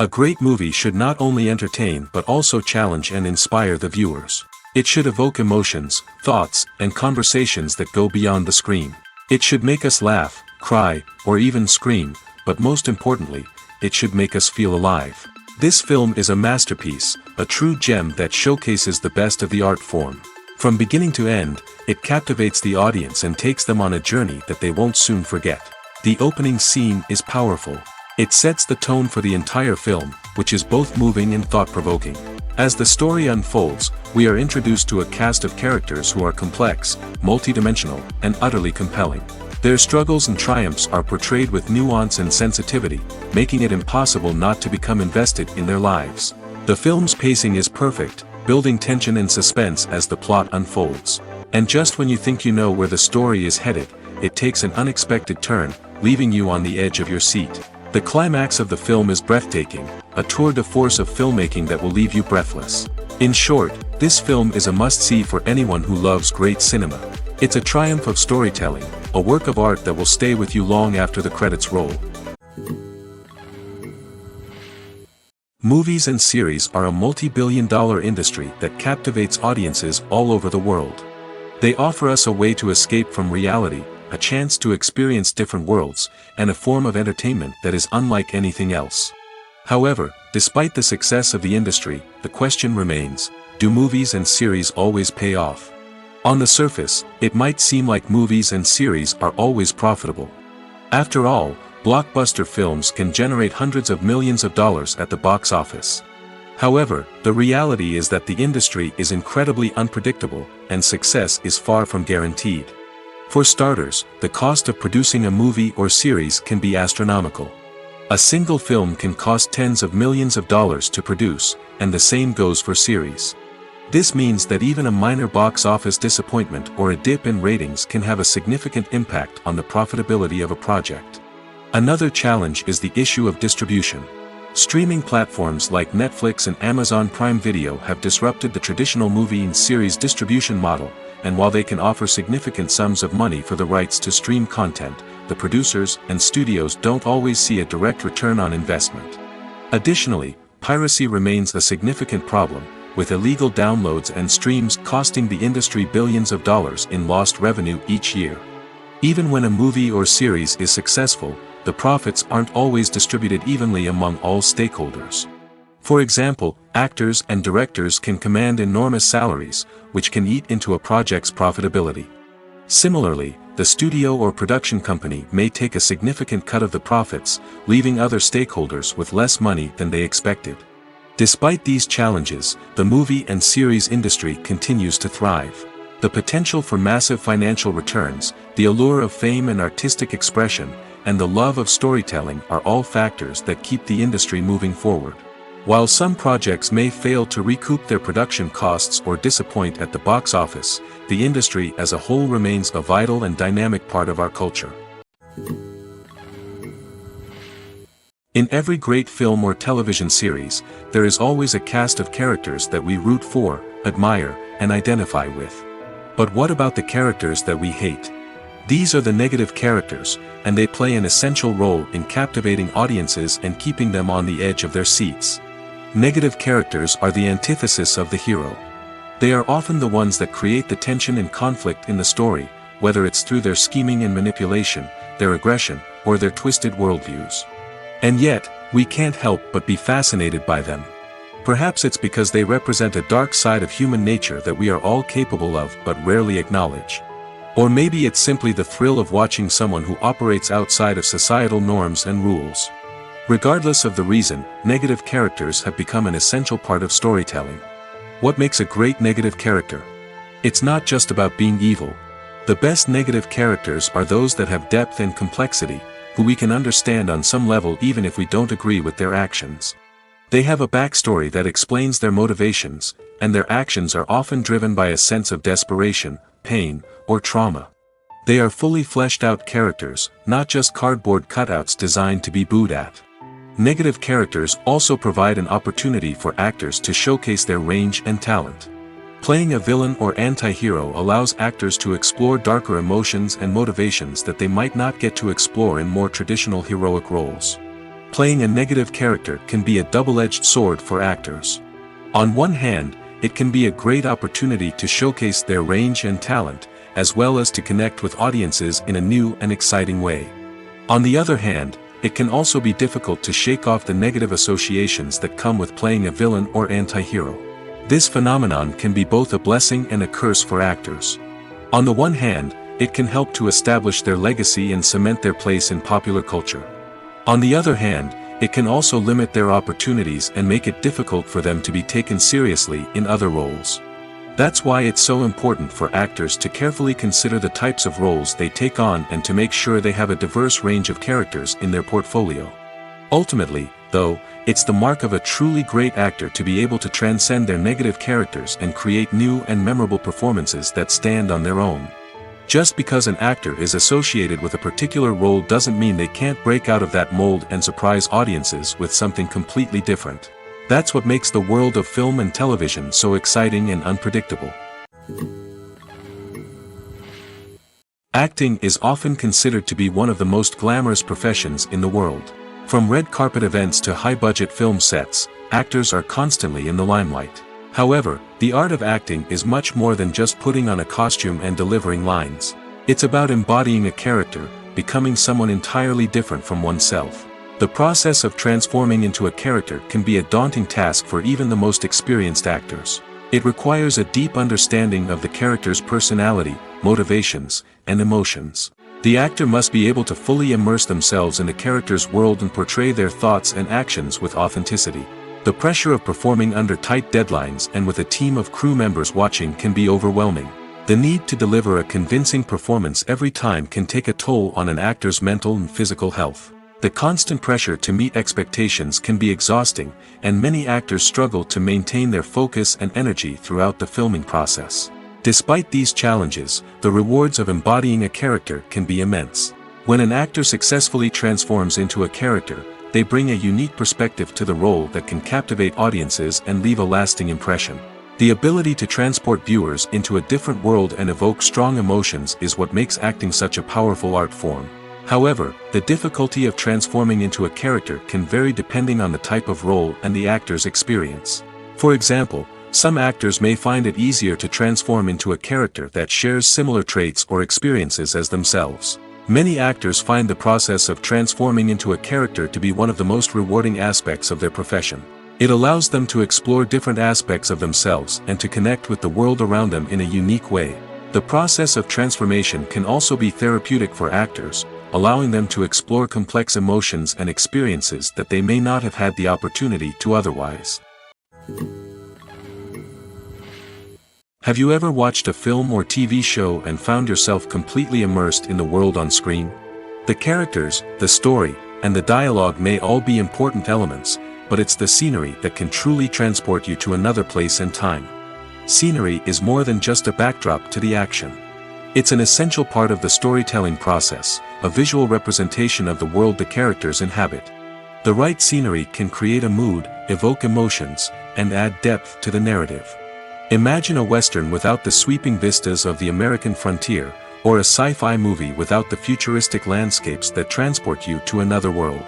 A great movie should not only entertain but also challenge and inspire the viewers. It should evoke emotions, thoughts, and conversations that go beyond the screen. It should make us laugh, cry, or even scream, but most importantly, it should make us feel alive. This film is a masterpiece, a true gem that showcases the best of the art form. From beginning to end, it captivates the audience and takes them on a journey that they won't soon forget. The opening scene is powerful. It sets the tone for the entire film, which is both moving and thought-provoking. As the story unfolds, we are introduced to a cast of characters who are complex, multidimensional, and utterly compelling. Their struggles and triumphs are portrayed with nuance and sensitivity, making it impossible not to become invested in their lives. The film's pacing is perfect, building tension and suspense as the plot unfolds. And just when you think you know where the story is headed, it takes an unexpected turn, leaving you on the edge of your seat. The climax of the film is breathtaking, a tour de force of filmmaking that will leave you breathless. In short, this film is a must-see for anyone who loves great cinema. It's a triumph of storytelling, a work of art that will stay with you long after the credits roll. Movies and series are a multi-billion-dollar industry that captivates audiences all over the world. They offer us a way to escape from reality, a chance to experience different worlds, and a form of entertainment that is unlike anything else. However, despite the success of the industry, the question remains, do movies and series always pay off? On the surface, it might seem like movies and series are always profitable. After all, blockbuster films can generate hundreds of millions of dollars at the box office. However, the reality is that the industry is incredibly unpredictable, and success is far from guaranteed. For starters, the cost of producing a movie or series can be astronomical. A single film can cost tens of millions of dollars to produce, and the same goes for series. This means that even a minor box office disappointment or a dip in ratings can have a significant impact on the profitability of a project. Another challenge is the issue of distribution. Streaming platforms like Netflix and Amazon Prime Video have disrupted the traditional movie and series distribution model, and while they can offer significant sums of money for the rights to stream content, the producers and studios don't always see a direct return on investment. Additionally, piracy remains a significant problem, with illegal downloads and streams costing the industry billions of dollars in lost revenue each year. Even when a movie or series is successful, the profits aren't always distributed evenly among all stakeholders. For example, actors and directors can command enormous salaries, which can eat into a project's profitability. Similarly, the studio or production company may take a significant cut of the profits, leaving other stakeholders with less money than they expected. Despite these challenges, the movie and series industry continues to thrive. The potential for massive financial returns, the allure of fame and artistic expression, and the love of storytelling are all factors that keep the industry moving forward. While some projects may fail to recoup their production costs or disappoint at the box office, the industry as a whole remains a vital and dynamic part of our culture. In every great film or television series, there is always a cast of characters that we root for, admire, and identify with. But what about the characters that we hate? These are the negative characters, and they play an essential role in captivating audiences and keeping them on the edge of their seats. Negative characters are the antithesis of the hero. They are often the ones that create the tension and conflict in the story, whether it's through their scheming and manipulation, their aggression, or their twisted worldviews. And yet, we can't help but be fascinated by them. Perhaps it's because they represent a dark side of human nature that we are all capable of but rarely acknowledge. Or maybe it's simply the thrill of watching someone who operates outside of societal norms and rules. Regardless of the reason, negative characters have become an essential part of storytelling. What makes a great negative character? It's not just about being evil. The best negative characters are those that have depth and complexity, who we can understand on some level even if we don't agree with their actions. They have a backstory that explains their motivations, and their actions are often driven by a sense of desperation, pain, or trauma. They are fully fleshed out characters, not just cardboard cutouts designed to be booed at. Negative characters also provide an opportunity for actors to showcase their range and talent. Playing a villain or anti-hero allows actors to explore darker emotions and motivations that they might not get to explore in more traditional heroic roles. playing a negative character can be a double-edged sword for actors. On one hand, it can be a great opportunity to showcase their range and talent, as well as to connect with audiences in a new and exciting way. On the other hand, it can also be difficult to shake off the negative associations that come with playing a villain or anti-hero. This phenomenon can be both a blessing and a curse for actors. On the one hand, it can help to establish their legacy and cement their place in popular culture. On the other hand, it can also limit their opportunities and make it difficult for them to be taken seriously in other roles. That's why it's so important for actors to carefully consider the types of roles they take on and to make sure they have a diverse range of characters in their portfolio. Ultimately, though, it's the mark of a truly great actor to be able to transcend their negative characters and create new and memorable performances that stand on their own. Just because an actor is associated with a particular role doesn't mean they can't break out of that mold and surprise audiences with something completely different. That's what makes the world of film and television so exciting and unpredictable. Acting is often considered to be one of the most glamorous professions in the world. From red carpet events to high-budget film sets, actors are constantly in the limelight. However, the art of acting is much more than just putting on a costume and delivering lines. It's about embodying a character, becoming someone entirely different from oneself. The process of transforming into a character can be a daunting task for even the most experienced actors. It requires a deep understanding of the character's personality, motivations, and emotions. The actor must be able to fully immerse themselves in the character's world and portray their thoughts and actions with authenticity. The pressure of performing under tight deadlines and with a team of crew members watching can be overwhelming. The need to deliver a convincing performance every time can take a toll on an actor's mental and physical health. The constant pressure to meet expectations can be exhausting, and many actors struggle to maintain their focus and energy throughout the filming process. Despite these challenges, the rewards of embodying a character can be immense. When an actor successfully transforms into a character, they bring a unique perspective to the role that can captivate audiences and leave a lasting impression. The ability to transport viewers into a different world and evoke strong emotions is what makes acting such a powerful art form. However, the difficulty of transforming into a character can vary depending on the type of role and the actor's experience. For example, some actors may find it easier to transform into a character that shares similar traits or experiences as themselves. Many actors find the process of transforming into a character to be one of the most rewarding aspects of their profession. It allows them to explore different aspects of themselves and to connect with the world around them in a unique way. The process of transformation can also be therapeutic for actors, allowing them to explore complex emotions and experiences that they may not have had the opportunity to otherwise. Have you ever watched a film or TV show and found yourself completely immersed in the world on screen? The characters, the story, and the dialogue may all be important elements, but it's the scenery that can truly transport you to another place and time. Scenery is more than just a backdrop to the action. It's an essential part of the storytelling process, a visual representation of the world the characters inhabit. The right scenery can create a mood, evoke emotions, and add depth to the narrative. Imagine a Western without the sweeping vistas of the American frontier, or a sci-fi movie without the futuristic landscapes that transport you to another world.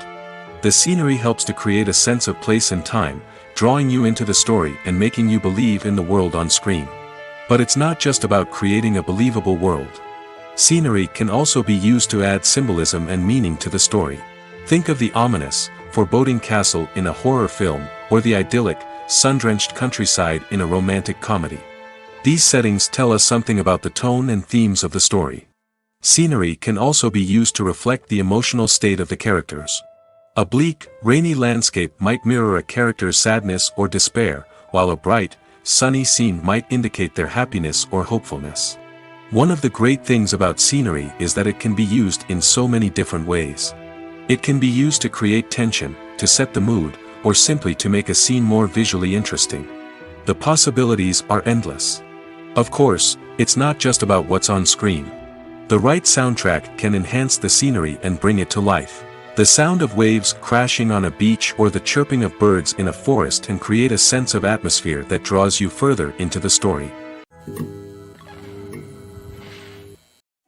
The scenery helps to create a sense of place and time, drawing you into the story and making you believe in the world on screen. But it's not just about creating a believable world. Scenery can also be used to add symbolism and meaning to the story. Think of the ominous, foreboding castle in a horror film, or the idyllic, sun-drenched countryside in a romantic comedy. These settings tell us something about the tone and themes of the story. Scenery can also be used to reflect the emotional state of the characters. A bleak, rainy landscape might mirror a character's sadness or despair, while a bright, sunny scene might indicate their happiness or hopefulness. One of the great things about scenery is that it can be used in so many different ways. It can be used to create tension, to set the mood, or simply to make a scene more visually interesting. The possibilities are endless. Of course, it's not just about what's on screen. The right soundtrack can enhance the scenery and bring it to life. The sound of waves crashing on a beach or the chirping of birds in a forest can create a sense of atmosphere that draws you further into the story.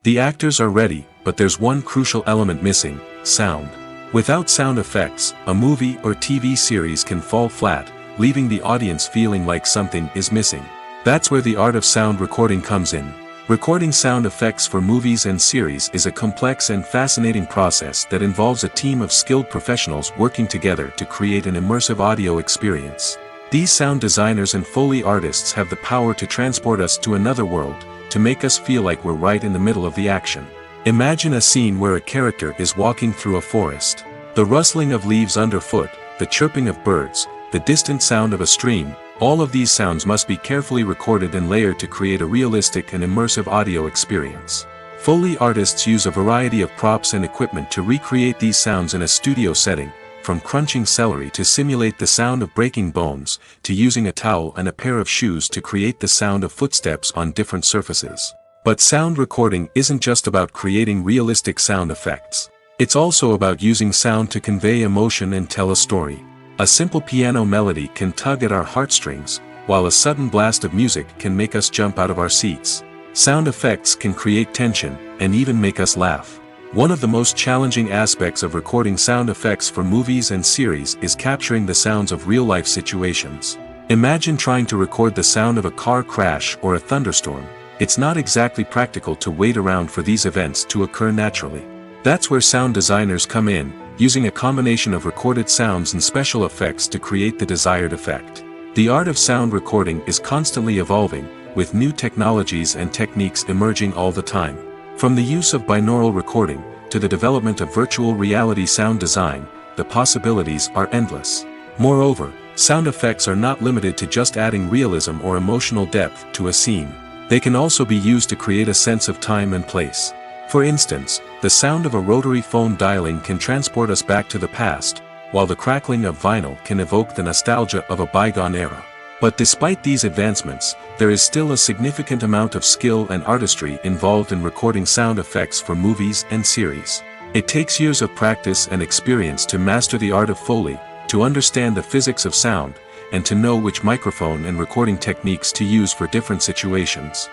The actors are ready, but there's one crucial element missing: sound. Without sound effects, a movie or TV series can fall flat, leaving the audience feeling like something is missing. That's where the art of sound recording comes in. Recording sound effects for movies and series is a complex and fascinating process that involves a team of skilled professionals working together to create an immersive audio experience. These sound designers and Foley artists have the power to transport us to another world, to make us feel like we're right in the middle of the action. Imagine a scene where a character is walking through a forest. The rustling of leaves underfoot, the chirping of birds, the distant sound of a stream, all of these sounds must be carefully recorded and layered to create a realistic and immersive audio experience. Foley artists use a variety of props and equipment to recreate these sounds in a studio setting, from crunching celery to simulate the sound of breaking bones, to using a towel and a pair of shoes to create the sound of footsteps on different surfaces. But sound recording isn't just about creating realistic sound effects. It's also about using sound to convey emotion and tell a story. A simple piano melody can tug at our heartstrings, while a sudden blast of music can make us jump out of our seats. Sound effects can create tension, and even make us laugh. One of the most challenging aspects of recording sound effects for movies and series is capturing the sounds of real-life situations. Imagine trying to record the sound of a car crash or a thunderstorm. It's not exactly practical to wait around for these events to occur naturally. That's where sound designers come in, using a combination of recorded sounds and special effects to create the desired effect. The art of sound recording is constantly evolving, with new technologies and techniques emerging all the time. From the use of binaural recording, to the development of virtual reality sound design, the possibilities are endless. Moreover, sound effects are not limited to just adding realism or emotional depth to a scene. They can also be used to create a sense of time and place. For instance, the sound of a rotary phone dialing can transport us back to the past, while the crackling of vinyl can evoke the nostalgia of a bygone era. But despite these advancements, there is still a significant amount of skill and artistry involved in recording sound effects for movies and series. It takes years of practice and experience to master the art of Foley, to understand the physics of sound, and to know which microphone and recording techniques to use for different situations.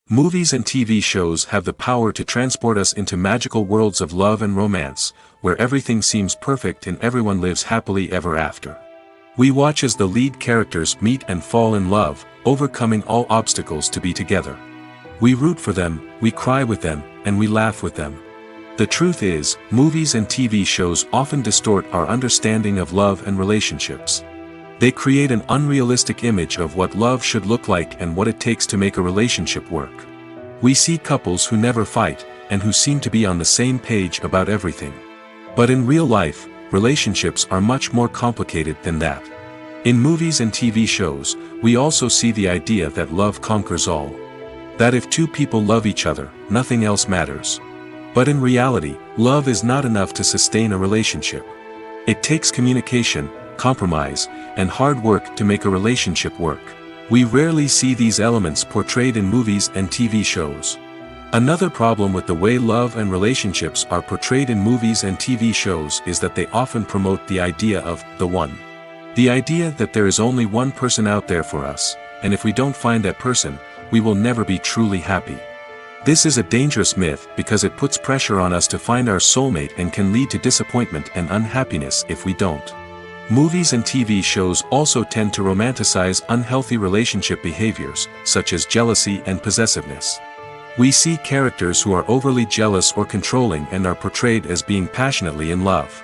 Movies and TV shows have the power to transport us into magical worlds of love and romance, where everything seems perfect and everyone lives happily ever after. We watch as the lead characters meet and fall in love, overcoming all obstacles to be together. We root for them, we cry with them, and we laugh with them. The truth is, movies and TV shows often distort our understanding of love and relationships. They create an unrealistic image of what love should look like and what it takes to make a relationship work. We see couples who never fight, and who seem to be on the same page about everything. But in real life, relationships are much more complicated than that. In movies and TV shows, we also see the idea that love conquers all. That if two people love each other, nothing else matters. But in reality, love is not enough to sustain a relationship. It takes communication, compromise, and hard work to make a relationship work. We rarely see these elements portrayed in movies and TV shows. Another problem with the way love and relationships are portrayed in movies and TV shows is that they often promote the idea of the one. The idea that there is only one person out there for us, and if we don't find that person, we will never be truly happy. This is a dangerous myth because it puts pressure on us to find our soulmate and can lead to disappointment and unhappiness if we don't. Movies and TV shows also tend to romanticize unhealthy relationship behaviors, such as jealousy and possessiveness. We see characters who are overly jealous or controlling and are portrayed as being passionately in love.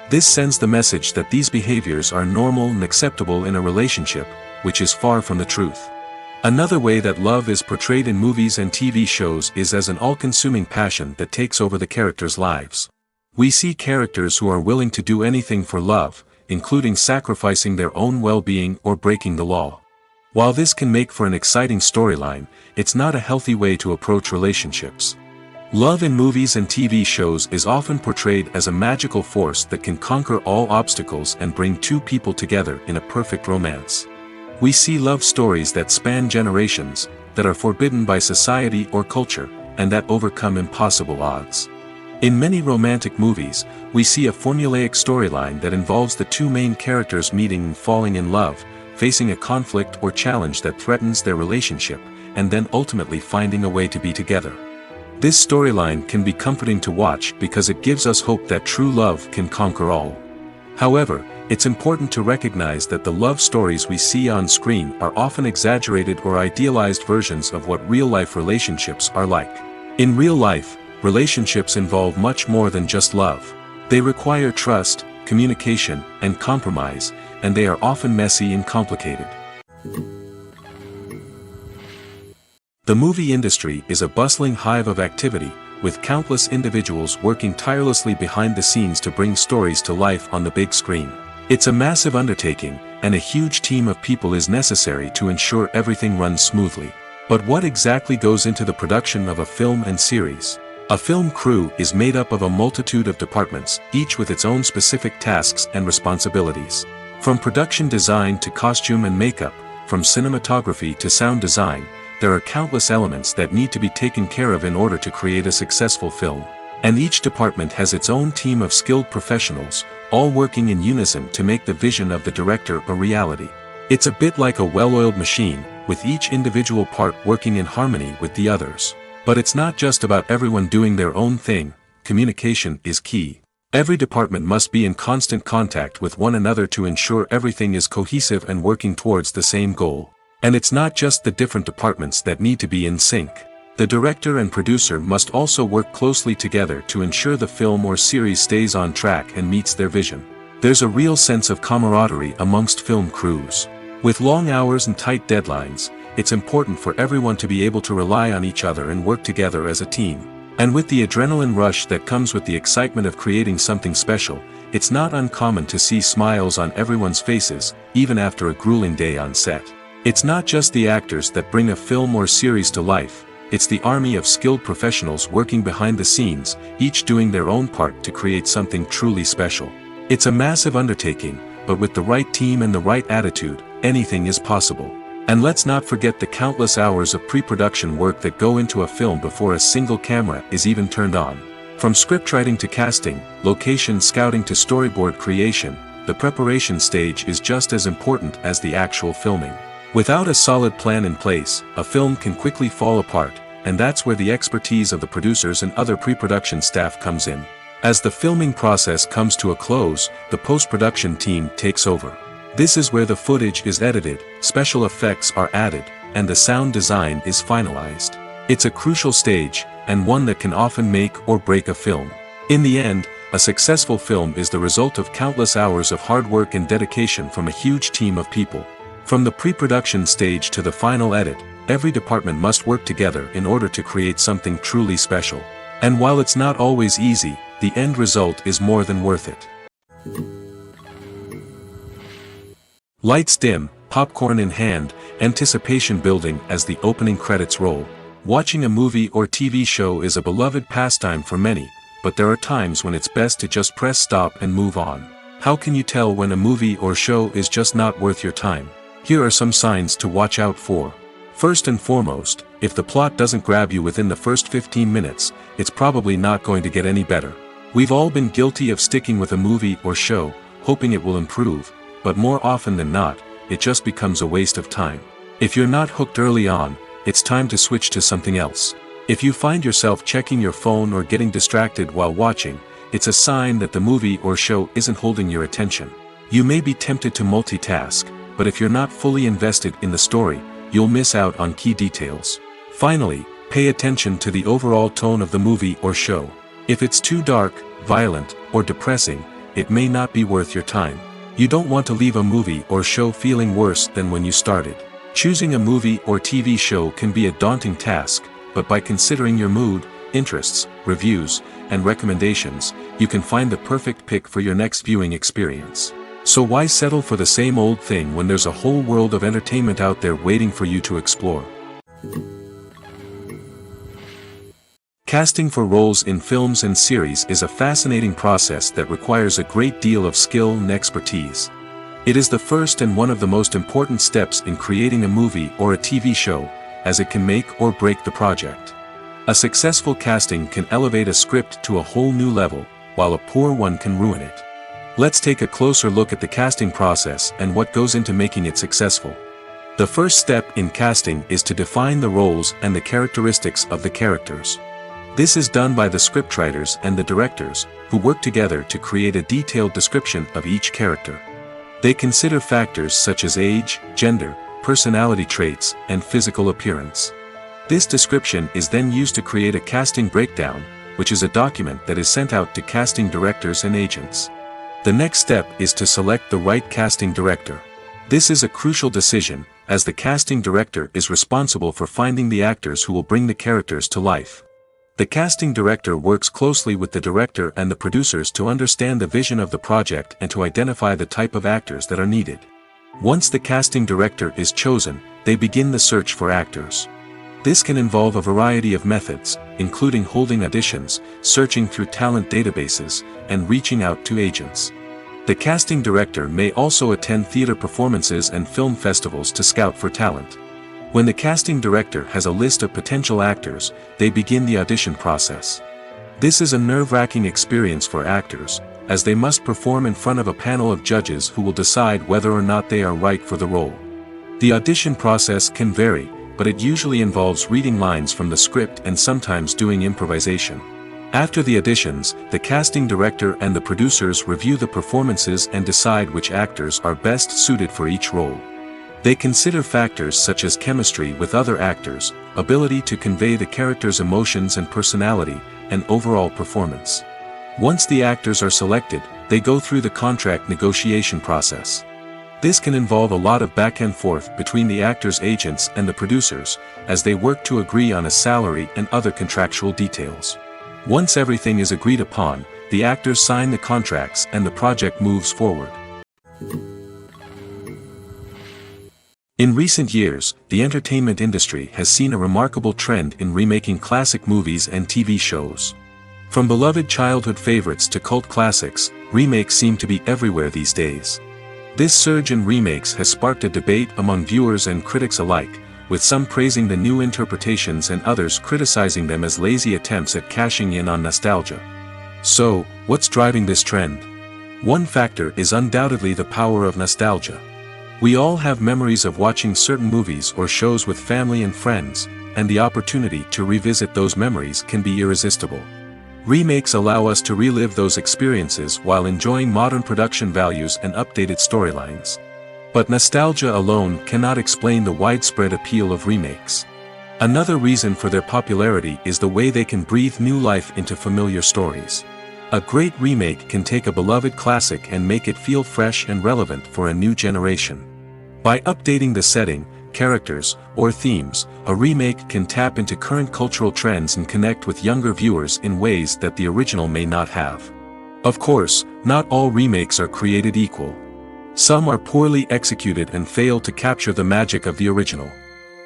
This sends the message that these behaviors are normal and acceptable in a relationship, which is far from the truth. Another way that love is portrayed in movies and TV shows is as an all-consuming passion that takes over the characters' lives. We see characters who are willing to do anything for love, including sacrificing their own well-being or breaking the law. While this can make for an exciting storyline, it's not a healthy way to approach relationships. Love in movies and TV shows is often portrayed as a magical force that can conquer all obstacles and bring two people together in a perfect romance. We see love stories that span generations, that are forbidden by society or culture, and that overcome impossible odds. In many romantic movies, we see a formulaic storyline that involves the two main characters meeting and falling in love, facing a conflict or challenge that threatens their relationship, and then ultimately finding a way to be together. This storyline can be comforting to watch because it gives us hope that true love can conquer all. However, it's important to recognize that the love stories we see on screen are often exaggerated or idealized versions of what real-life relationships are like. In real life, relationships involve much more than just love. They require trust, communication, and compromise, and they are often messy and complicated. The movie industry is a bustling hive of activity, with countless individuals working tirelessly behind the scenes to bring stories to life on the big screen. It's a massive undertaking, and a huge team of people is necessary to ensure everything runs smoothly. But what exactly goes into the production of a film and series? A film crew is made up of a multitude of departments, each with its own specific tasks and responsibilities. From production design to costume and makeup, from cinematography to sound design, there are countless elements that need to be taken care of in order to create a successful film. And each department has its own team of skilled professionals, all working in unison to make the vision of the director a reality. It's a bit like a well-oiled machine, with each individual part working in harmony with the others. But it's not just about everyone doing their own thing. Communication is key. Every department must be in constant contact with one another to ensure everything is cohesive and working towards the same goal. And it's not just the different departments that need to be in sync. The director and producer must also work closely together to ensure the film or series stays on track and meets their vision. There's a real sense of camaraderie amongst film crews. With long hours and tight deadlines, it's important for everyone to be able to rely on each other and work together as a team. And with the adrenaline rush that comes with the excitement of creating something special, it's not uncommon to see smiles on everyone's faces, even after a grueling day on set. It's not just the actors that bring a film or series to life, it's the army of skilled professionals working behind the scenes, each doing their own part to create something truly special. It's a massive undertaking, but with the right team and the right attitude, anything is possible. And let's not forget the countless hours of pre-production work that go into a film before a single camera is even turned on. From scriptwriting to casting, location scouting to storyboard creation, the preparation stage is just as important as the actual filming. Without a solid plan in place, a film can quickly fall apart, and that's where the expertise of the producers and other pre-production staff comes in. As the filming process comes to a close, the post-production team takes over. This is where the footage is edited, special effects are added, and the sound design is finalized. It's a crucial stage, and one that can often make or break a film. In the end, a successful film is the result of countless hours of hard work and dedication from a huge team of people. From the pre-production stage to the final edit, every department must work together in order to create something truly special. And while it's not always easy, the end result is more than worth it. Lights dim, popcorn in hand, anticipation building as the opening credits roll. Watching a movie or TV show is a beloved pastime for many, but there are times when it's best to just press stop and move on. How can you tell when a movie or show is just not worth your time? Here are some signs to watch out for. First and foremost, if the plot doesn't grab you within the first 15 minutes, it's probably not going to get any better. We've all been guilty of sticking with a movie or show, hoping it will improve, but more often than not, it just becomes a waste of time. If you're not hooked early on, it's time to switch to something else. If you find yourself checking your phone or getting distracted while watching, it's a sign that the movie or show isn't holding your attention. You may be tempted to multitask, but if you're not fully invested in the story, you'll miss out on key details. Finally, pay attention to the overall tone of the movie or show. If it's too dark, violent, or depressing, it may not be worth your time. You don't want to leave a movie or show feeling worse than when you started. Choosing a movie or TV show can be a daunting task, but by considering your mood, interests, reviews, and recommendations, you can find the perfect pick for your next viewing experience. So why settle for the same old thing when there's a whole world of entertainment out there waiting for you to explore? Casting for roles in films and series is a fascinating process that requires a great deal of skill and expertise. It is the first and one of the most important steps in creating a movie or a TV show, as it can make or break the project. A successful casting can elevate a script to a whole new level, while a poor one can ruin it. Let's take a closer look at the casting process and what goes into making it successful. The first step in casting is to define the roles and the characteristics of the characters. This is done by the scriptwriters and the directors, who work together to create a detailed description of each character. They consider factors such as age, gender, personality traits, and physical appearance. This description is then used to create a casting breakdown, which is a document that is sent out to casting directors and agents. The next step is to select the right casting director. This is a crucial decision, as the casting director is responsible for finding the actors who will bring the characters to life. The casting director works closely with the director and the producers to understand the vision of the project and to identify the type of actors that are needed. Once the casting director is chosen, they begin the search for actors. This can involve a variety of methods, including holding auditions, searching through talent databases, and reaching out to agents. The casting director may also attend theater performances and film festivals to scout for talent. When the casting director has a list of potential actors, they begin the audition process. This is a nerve-wracking experience for actors, as they must perform in front of a panel of judges who will decide whether or not they are right for the role. The audition process can vary, but it usually involves reading lines from the script and sometimes doing improvisation. After the auditions, the casting director and the producers review the performances and decide which actors are best suited for each role. They consider factors such as chemistry with other actors, ability to convey the character's emotions and personality, and overall performance. Once the actors are selected, they go through the contract negotiation process. This can involve a lot of back and forth between the actors' agents and the producers, as they work to agree on a salary and other contractual details. Once everything is agreed upon, the actors sign the contracts and the project moves forward. In recent years, the entertainment industry has seen a remarkable trend in remaking classic movies and TV shows. From beloved childhood favorites to cult classics, remakes seem to be everywhere these days. This surge in remakes has sparked a debate among viewers and critics alike, with some praising the new interpretations and others criticizing them as lazy attempts at cashing in on nostalgia. So, what's driving this trend? One factor is undoubtedly the power of nostalgia. We all have memories of watching certain movies or shows with family and friends, and the opportunity to revisit those memories can be irresistible. Remakes allow us to relive those experiences while enjoying modern production values and updated storylines. But nostalgia alone cannot explain the widespread appeal of remakes. Another reason for their popularity is the way they can breathe new life into familiar stories. A great remake can take a beloved classic and make it feel fresh and relevant for a new generation. By updating the setting, characters, or themes, a remake can tap into current cultural trends and connect with younger viewers in ways that the original may not have. Of course, not all remakes are created equal. Some are poorly executed and fail to capture the magic of the original.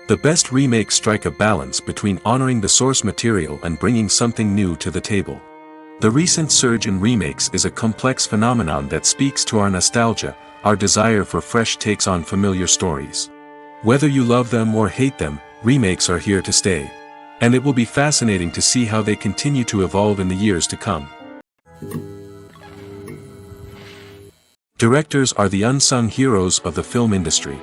The best remakes strike a balance between honoring the source material and bringing something new to the table. The recent surge in remakes is a complex phenomenon that speaks to our nostalgia, our desire for fresh takes on familiar stories. Whether you love them or hate them, remakes are here to stay. And it will be fascinating to see how they continue to evolve in the years to come. Directors are the unsung heroes of the film industry.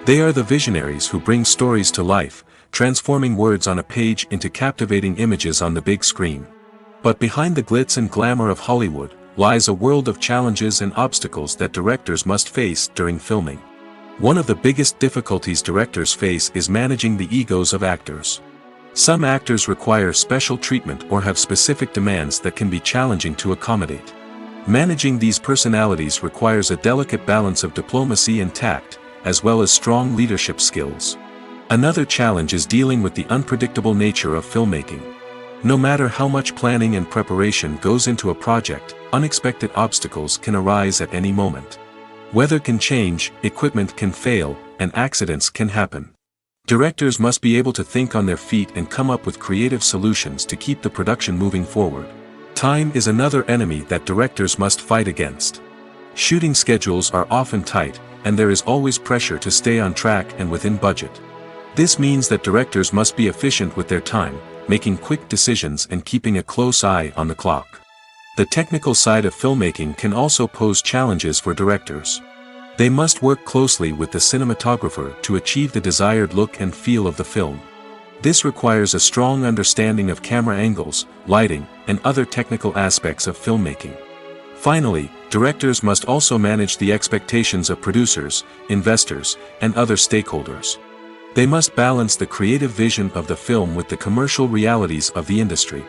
They are the visionaries who bring stories to life, transforming words on a page into captivating images on the big screen. But behind the glitz and glamour of Hollywood, lies a world of challenges and obstacles that directors must face during filming. One of the biggest difficulties directors face is managing the egos of actors. Some actors require special treatment or have specific demands that can be challenging to accommodate. Managing these personalities requires a delicate balance of diplomacy and tact, as well as strong leadership skills. Another challenge is dealing with the unpredictable nature of filmmaking. No matter how much planning and preparation goes into a project, unexpected obstacles can arise at any moment. Weather can change, equipment can fail, and accidents can happen. Directors must be able to think on their feet and come up with creative solutions to keep the production moving forward. Time is another enemy that directors must fight against. Shooting schedules are often tight, and there is always pressure to stay on track and within budget. This means that directors must be efficient with their time, making quick decisions and keeping a close eye on the clock. The technical side of filmmaking can also pose challenges for directors. They must work closely with the cinematographer to achieve the desired look and feel of the film. This requires a strong understanding of camera angles, lighting, and other technical aspects of filmmaking. Finally, directors must also manage the expectations of producers, investors, and other stakeholders. They must balance the creative vision of the film with the commercial realities of the industry.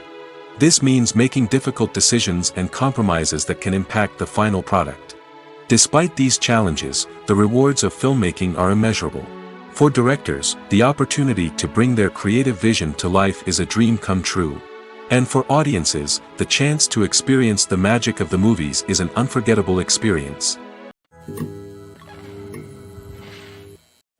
This means making difficult decisions and compromises that can impact the final product. Despite these challenges, the rewards of filmmaking are immeasurable. For directors, the opportunity to bring their creative vision to life is a dream come true. And for audiences, the chance to experience the magic of the movies is an unforgettable experience.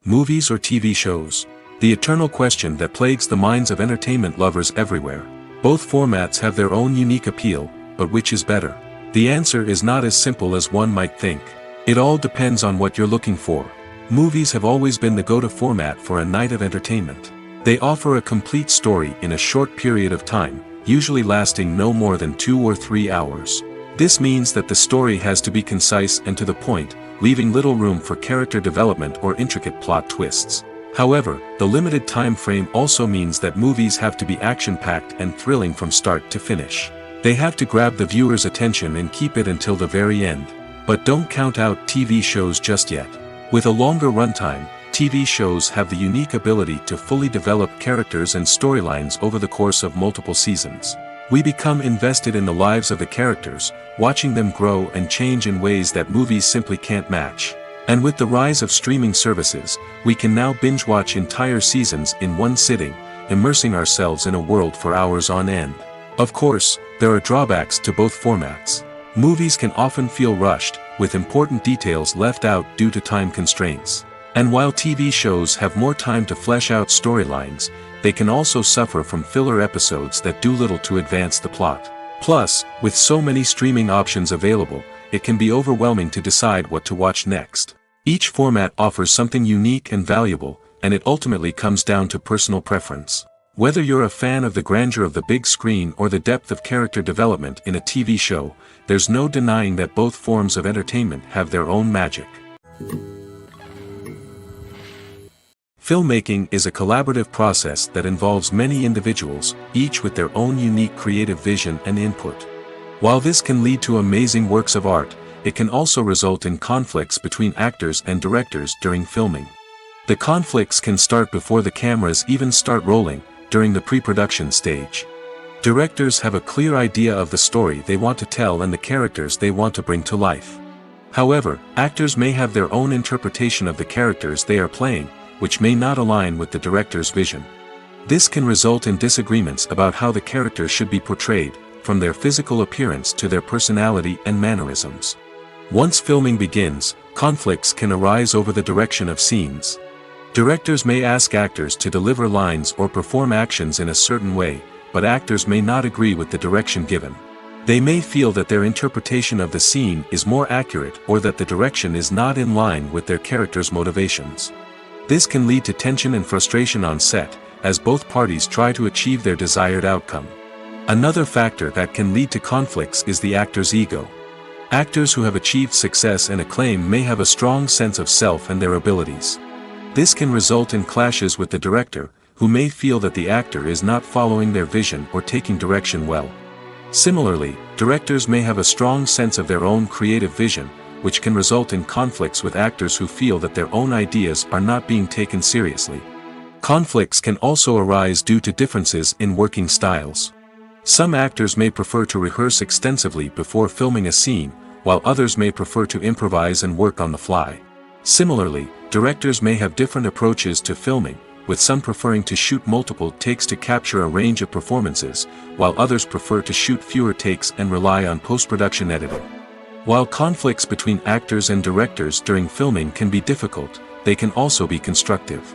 Movies or TV shows? The eternal question that plagues the minds of entertainment lovers everywhere. Both formats have their own unique appeal, but which is better? The answer is not as simple as one might think. It all depends on what you're looking for. Movies have always been the go-to format for a night of entertainment. They offer a complete story in a short period of time, usually lasting no more than 2 or 3 hours. This means that the story has to be concise and to the point, leaving little room for character development or intricate plot twists. However, the limited time frame also means that movies have to be action-packed and thrilling from start to finish. They have to grab the viewer's attention and keep it until the very end. But don't count out TV shows just yet. With a longer runtime, TV shows have the unique ability to fully develop characters and storylines over the course of multiple seasons. We become invested in the lives of the characters, watching them grow and change in ways that movies simply can't match. And with the rise of streaming services, we can now binge-watch entire seasons in one sitting, immersing ourselves in a world for hours on end. Of course, there are drawbacks to both formats. Movies can often feel rushed, with important details left out due to time constraints. And while TV shows have more time to flesh out storylines, they can also suffer from filler episodes that do little to advance the plot. Plus, with so many streaming options available, it can be overwhelming to decide what to watch next. Each format offers something unique and valuable, and it ultimately comes down to personal preference. Whether you're a fan of the grandeur of the big screen or the depth of character development in a TV show, there's no denying that both forms of entertainment have their own magic. Filmmaking is a collaborative process that involves many individuals, each with their own unique creative vision and input. While this can lead to amazing works of art, it can also result in conflicts between actors and directors during filming. The conflicts can start before the cameras even start rolling, during the pre-production stage. Directors have a clear idea of the story they want to tell and the characters they want to bring to life. However, actors may have their own interpretation of the characters they are playing, which may not align with the director's vision. This can result in disagreements about how the characters should be portrayed, from their physical appearance to their personality and mannerisms. Once filming begins, conflicts can arise over the direction of scenes. Directors may ask actors to deliver lines or perform actions in a certain way, but actors may not agree with the direction given. They may feel that their interpretation of the scene is more accurate or that the direction is not in line with their character's motivations. This can lead to tension and frustration on set, as both parties try to achieve their desired outcome. Another factor that can lead to conflicts is the actor's ego. Actors who have achieved success and acclaim may have a strong sense of self and their abilities. This can result in clashes with the director, who may feel that the actor is not following their vision or taking direction well. Similarly, directors may have a strong sense of their own creative vision, which can result in conflicts with actors who feel that their own ideas are not being taken seriously. Conflicts can also arise due to differences in working styles. Some actors may prefer to rehearse extensively before filming a scene, while others may prefer to improvise and work on the fly. Similarly, directors may have different approaches to filming, with some preferring to shoot multiple takes to capture a range of performances, while others prefer to shoot fewer takes and rely on post-production editing. While conflicts between actors and directors during filming can be difficult, they can also be constructive.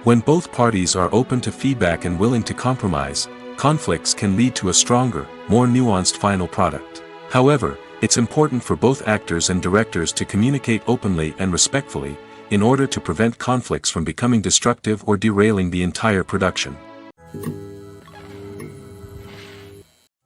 When both parties are open to feedback and willing to compromise, conflicts can lead to a stronger, more nuanced final product. However, it's important for both actors and directors to communicate openly and respectfully, in order to prevent conflicts from becoming destructive or derailing the entire production.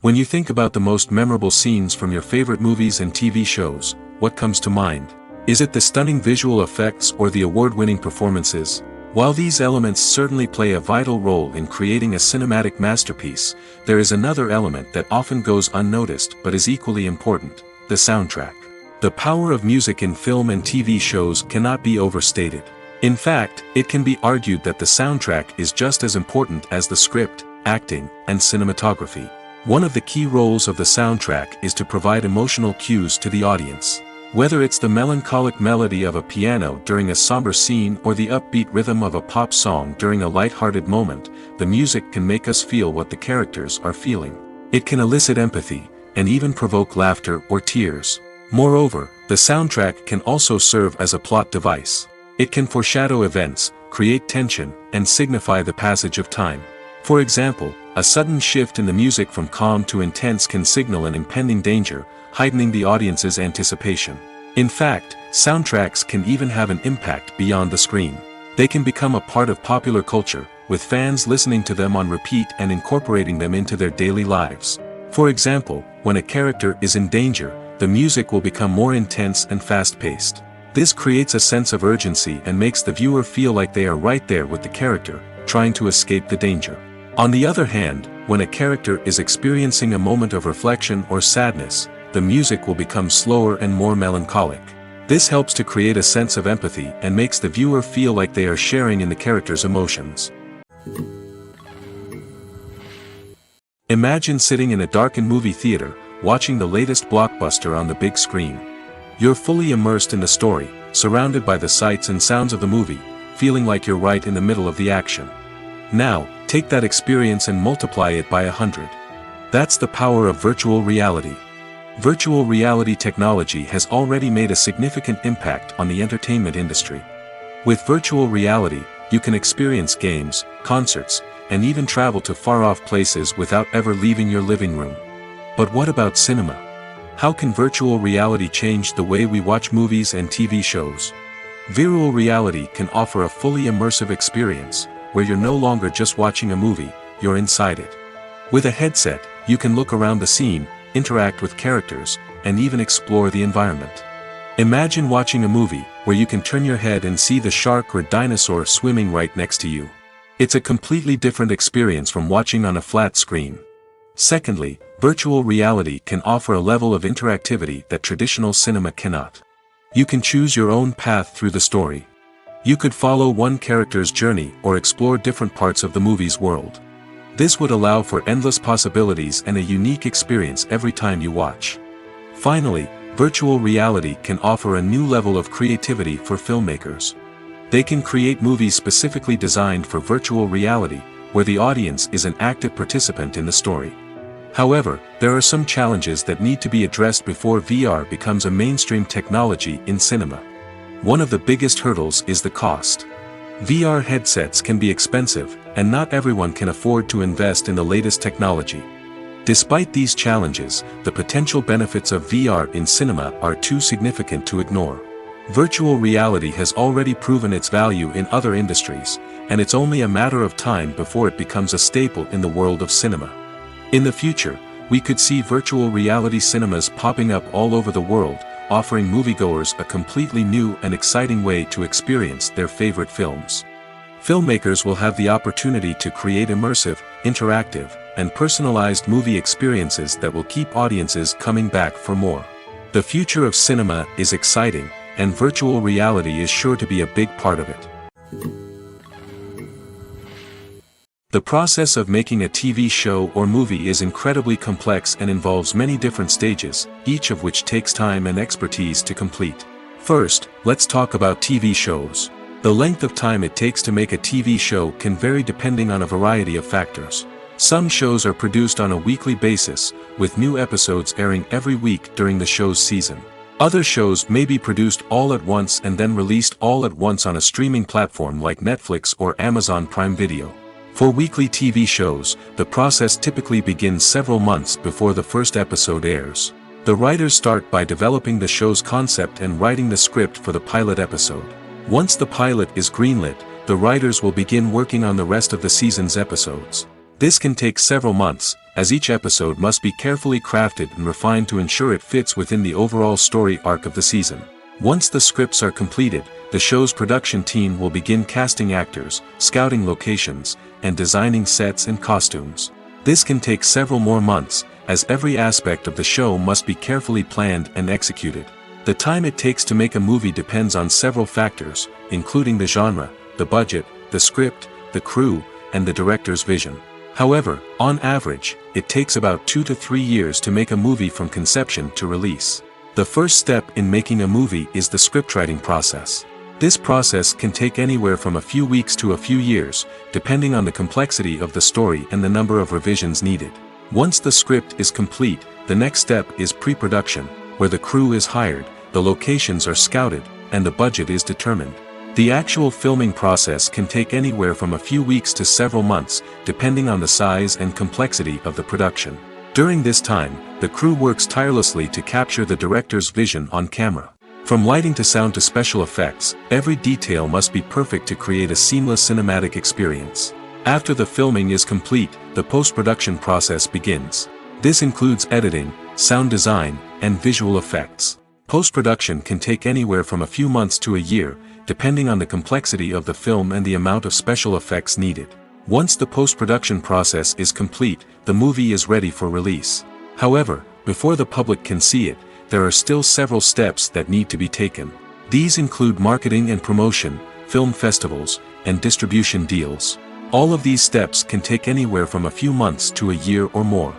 When you think about the most memorable scenes from your favorite movies and TV shows, what comes to mind? Is it the stunning visual effects or the award-winning performances? While these elements certainly play a vital role in creating a cinematic masterpiece, there is another element that often goes unnoticed but is equally important: the soundtrack. The power of music in film and TV shows cannot be overstated. In fact, it can be argued that the soundtrack is just as important as the script, acting, and cinematography. One of the key roles of the soundtrack is to provide emotional cues to the audience. Whether it's the melancholic melody of a piano during a somber scene or the upbeat rhythm of a pop song during a light-hearted moment, the music can make us feel what the characters are feeling. It can elicit empathy, and even provoke laughter or tears. Moreover, the soundtrack can also serve as a plot device. It can foreshadow events, create tension, and signify the passage of time. For example, a sudden shift in the music from calm to intense can signal an impending danger, heightening the audience's anticipation. In fact, soundtracks can even have an impact beyond the screen. They can become a part of popular culture, with fans listening to them on repeat and incorporating them into their daily lives. For example, when a character is in danger, the music will become more intense and fast-paced. This creates a sense of urgency and makes the viewer feel like they are right there with the character, trying to escape the danger. On the other hand, when a character is experiencing a moment of reflection or sadness, the music will become slower and more melancholic. This helps to create a sense of empathy and makes the viewer feel like they are sharing in the character's emotions. Imagine sitting in a darkened movie theater, watching the latest blockbuster on the big screen. You're fully immersed in the story, surrounded by the sights and sounds of the movie, feeling like you're right in the middle of the action. Now, take that experience and multiply it by 100. That's the power of virtual reality. Virtual reality technology has already made a significant impact on the entertainment industry. With virtual reality, you can experience games, concerts, and even travel to far-off places without ever leaving your living room. But what about cinema? How can virtual reality change the way we watch movies and TV shows? Virtual reality can offer a fully immersive experience, where you're no longer just watching a movie, you're inside it. With a headset, you can look around the scene, interact with characters, and even explore the environment. Imagine watching a movie where you can turn your head and see the shark or dinosaur swimming right next to you. It's a completely different experience from watching on a flat screen. Secondly, virtual reality can offer a level of interactivity that traditional cinema cannot. You can choose your own path through the story. You could follow one character's journey or explore different parts of the movie's world. This would allow for endless possibilities and a unique experience every time you watch. Finally, virtual reality can offer a new level of creativity for filmmakers. They can create movies specifically designed for virtual reality, where the audience is an active participant in the story. However, there are some challenges that need to be addressed before VR becomes a mainstream technology in cinema. One of the biggest hurdles is the cost. VR headsets can be expensive, and not everyone can afford to invest in the latest technology. Despite these challenges, the potential benefits of VR in cinema are too significant to ignore. Virtual reality has already proven its value in other industries, and it's only a matter of time before it becomes a staple in the world of cinema. In the future, we could see virtual reality cinemas popping up all over the world, offering moviegoers a completely new and exciting way to experience their favorite films. Filmmakers will have the opportunity to create immersive, interactive, and personalized movie experiences that will keep audiences coming back for more. The future of cinema is exciting, and virtual reality is sure to be a big part of it. The process of making a TV show or movie is incredibly complex and involves many different stages, each of which takes time and expertise to complete. First, let's talk about TV shows. The length of time it takes to make a TV show can vary depending on a variety of factors. Some shows are produced on a weekly basis, with new episodes airing every week during the show's season. Other shows may be produced all at once and then released all at once on a streaming platform like Netflix or Amazon Prime Video. For weekly TV shows, the process typically begins several months before the first episode airs. The writers start by developing the show's concept and writing the script for the pilot episode. Once the pilot is greenlit, the writers will begin working on the rest of the season's episodes. This can take several months, as each episode must be carefully crafted and refined to ensure it fits within the overall story arc of the season. Once the scripts are completed, the show's production team will begin casting actors, scouting locations, and designing sets and costumes. This can take several more months, as every aspect of the show must be carefully planned and executed. The time it takes to make a movie depends on several factors, including the genre, the budget, the script, the crew, and the director's vision. However, on average, it takes about 2 to 3 years to make a movie from conception to release. The first step in making a movie is the scriptwriting process. This process can take anywhere from a few weeks to a few years, depending on the complexity of the story and the number of revisions needed. Once the script is complete, the next step is pre-production, where the crew is hired, the locations are scouted, and the budget is determined. The actual filming process can take anywhere from a few weeks to several months, depending on the size and complexity of the production. During this time, the crew works tirelessly to capture the director's vision on camera. From lighting to sound to special effects, every detail must be perfect to create a seamless cinematic experience. After the filming is complete, the post-production process begins. This includes editing, sound design, and visual effects. Post-production can take anywhere from a few months to a year, depending on the complexity of the film and the amount of special effects needed. Once the post-production process is complete, the movie is ready for release. However, before the public can see it, there are still several steps that need to be taken. These include marketing and promotion, film festivals, and distribution deals. All of these steps can take anywhere from a few months to a year or more.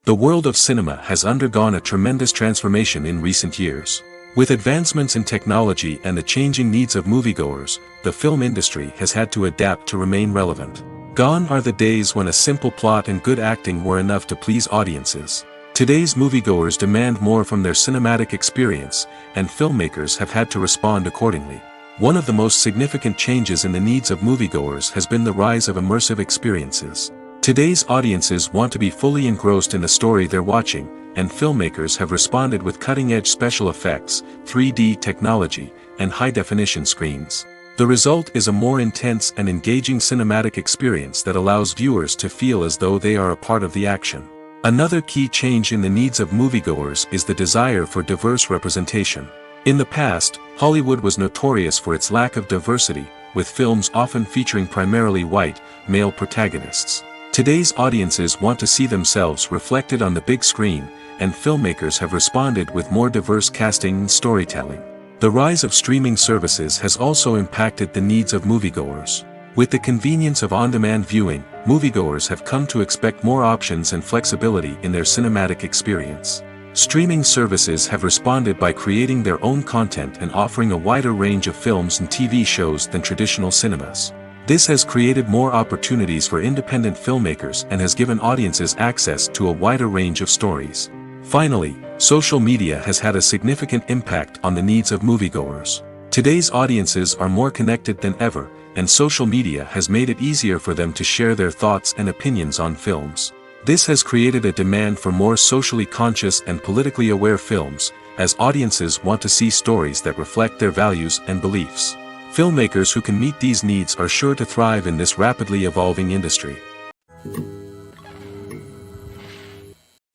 The world of cinema has undergone a tremendous transformation in recent years. With advancements in technology and the changing needs of moviegoers, the film industry has had to adapt to remain relevant. Gone are the days when a simple plot and good acting were enough to please audiences. Today's moviegoers demand more from their cinematic experience, and filmmakers have had to respond accordingly. One of the most significant changes in the needs of moviegoers has been the rise of immersive experiences. Today's audiences want to be fully engrossed in the story they're watching, and filmmakers have responded with cutting-edge special effects, 3D technology, and high-definition screens. The result is a more intense and engaging cinematic experience that allows viewers to feel as though they are a part of the action. Another key change in the needs of moviegoers is the desire for diverse representation. In the past, Hollywood was notorious for its lack of diversity, with films often featuring primarily white, male protagonists. Today's audiences want to see themselves reflected on the big screen, and filmmakers have responded with more diverse casting and storytelling. The rise of streaming services has also impacted the needs of moviegoers. With the convenience of on-demand viewing, moviegoers have come to expect more options and flexibility in their cinematic experience. Streaming services have responded by creating their own content and offering a wider range of films and TV shows than traditional cinemas. This has created more opportunities for independent filmmakers and has given audiences access to a wider range of stories. Finally, social media has had a significant impact on the needs of moviegoers. Today's audiences are more connected than ever, and social media has made it easier for them to share their thoughts and opinions on films. This has created a demand for more socially conscious and politically aware films, as audiences want to see stories that reflect their values and beliefs. Filmmakers who can meet these needs are sure to thrive in this rapidly evolving industry.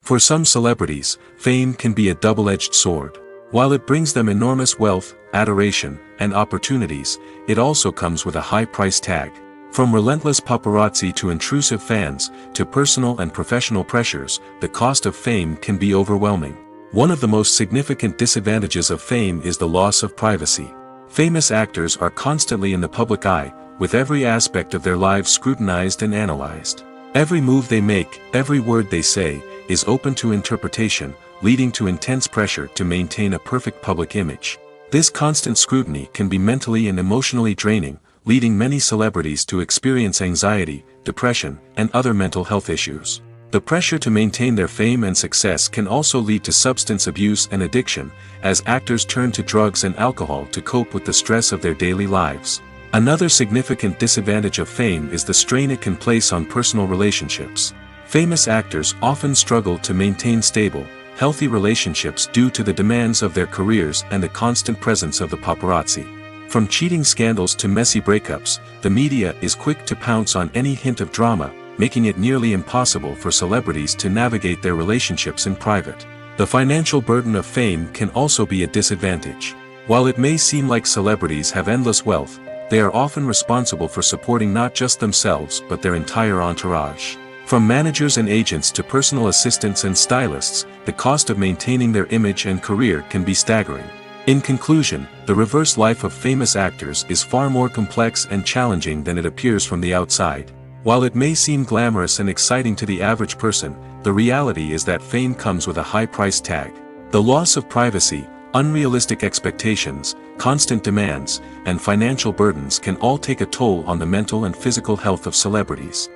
For some celebrities, fame can be a double-edged sword. While it brings them enormous wealth, adoration, and opportunities, it also comes with a high price tag. From relentless paparazzi to intrusive fans, to personal and professional pressures, the cost of fame can be overwhelming. One of the most significant disadvantages of fame is the loss of privacy. Famous actors are constantly in the public eye, with every aspect of their lives scrutinized and analyzed. Every move they make, every word they say, is open to interpretation, leading to intense pressure to maintain a perfect public image. This constant scrutiny can be mentally and emotionally draining, leading many celebrities to experience anxiety, depression, and other mental health issues. The pressure to maintain their fame and success can also lead to substance abuse and addiction, as actors turn to drugs and alcohol to cope with the stress of their daily lives. Another significant disadvantage of fame is the strain it can place on personal relationships. Famous actors often struggle to maintain stable, healthy relationships due to the demands of their careers and the constant presence of the paparazzi. From cheating scandals to messy breakups, the media is quick to pounce on any hint of drama, making it nearly impossible for celebrities to navigate their relationships in private. The financial burden of fame can also be a disadvantage. While it may seem like celebrities have endless wealth, they are often responsible for supporting not just themselves but their entire entourage. From managers and agents to personal assistants and stylists, the cost of maintaining their image and career can be staggering. In conclusion, the reverse life of famous actors is far more complex and challenging than it appears from the outside. While it may seem glamorous and exciting to the average person, the reality is that fame comes with a high price tag. The loss of privacy, unrealistic expectations, constant demands, and financial burdens can all take a toll on the mental and physical health of celebrities.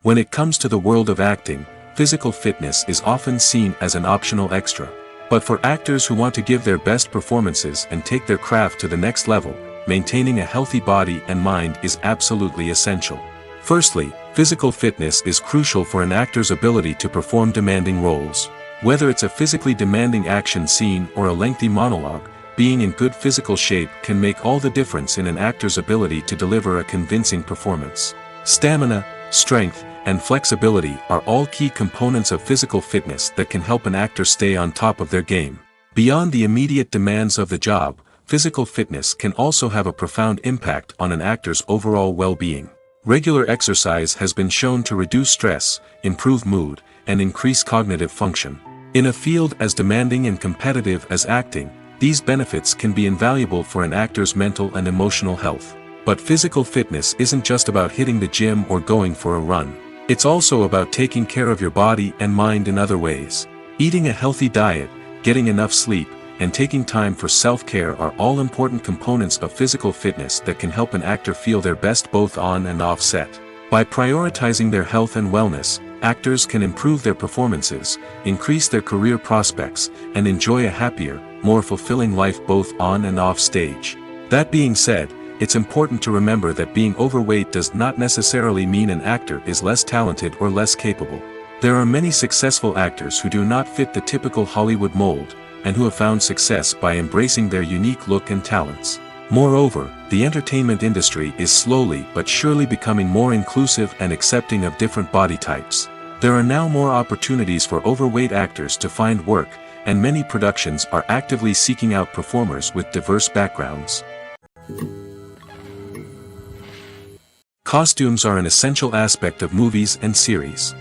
When it comes to the world of acting, physical fitness is often seen as an optional extra. But for actors who want to give their best performances and take their craft to the next level, maintaining a healthy body and mind is absolutely essential. Firstly, physical fitness is crucial for an actor's ability to perform demanding roles. Whether it's a physically demanding action scene or a lengthy monologue, being in good physical shape can make all the difference in an actor's ability to deliver a convincing performance. Stamina, strength, and flexibility are all key components of physical fitness that can help an actor stay on top of their game. Beyond the immediate demands of the job, physical fitness can also have a profound impact on an actor's overall well-being. Regular exercise has been shown to reduce stress, improve mood, and increase cognitive function. In a field as demanding and competitive as acting, these benefits can be invaluable for an actor's mental and emotional health. But physical fitness isn't just about hitting the gym or going for a run. It's also about taking care of your body and mind in other ways. Eating a healthy diet, getting enough sleep, and taking time for self-care are all important components of physical fitness that can help an actor feel their best both on and off set. By prioritizing their health and wellness, actors can improve their performances, increase their career prospects, and enjoy a happier, more fulfilling life both on and off stage. That being said, it's important to remember that being overweight does not necessarily mean an actor is less talented or less capable. There are many successful actors who do not fit the typical Hollywood mold, and who have found success by embracing their unique look and talents. Moreover, the entertainment industry is slowly but surely becoming more inclusive and accepting of different body types. There are now more opportunities for overweight actors to find work, and many productions are actively seeking out performers with diverse backgrounds. Costumes are an essential aspect of movies and series.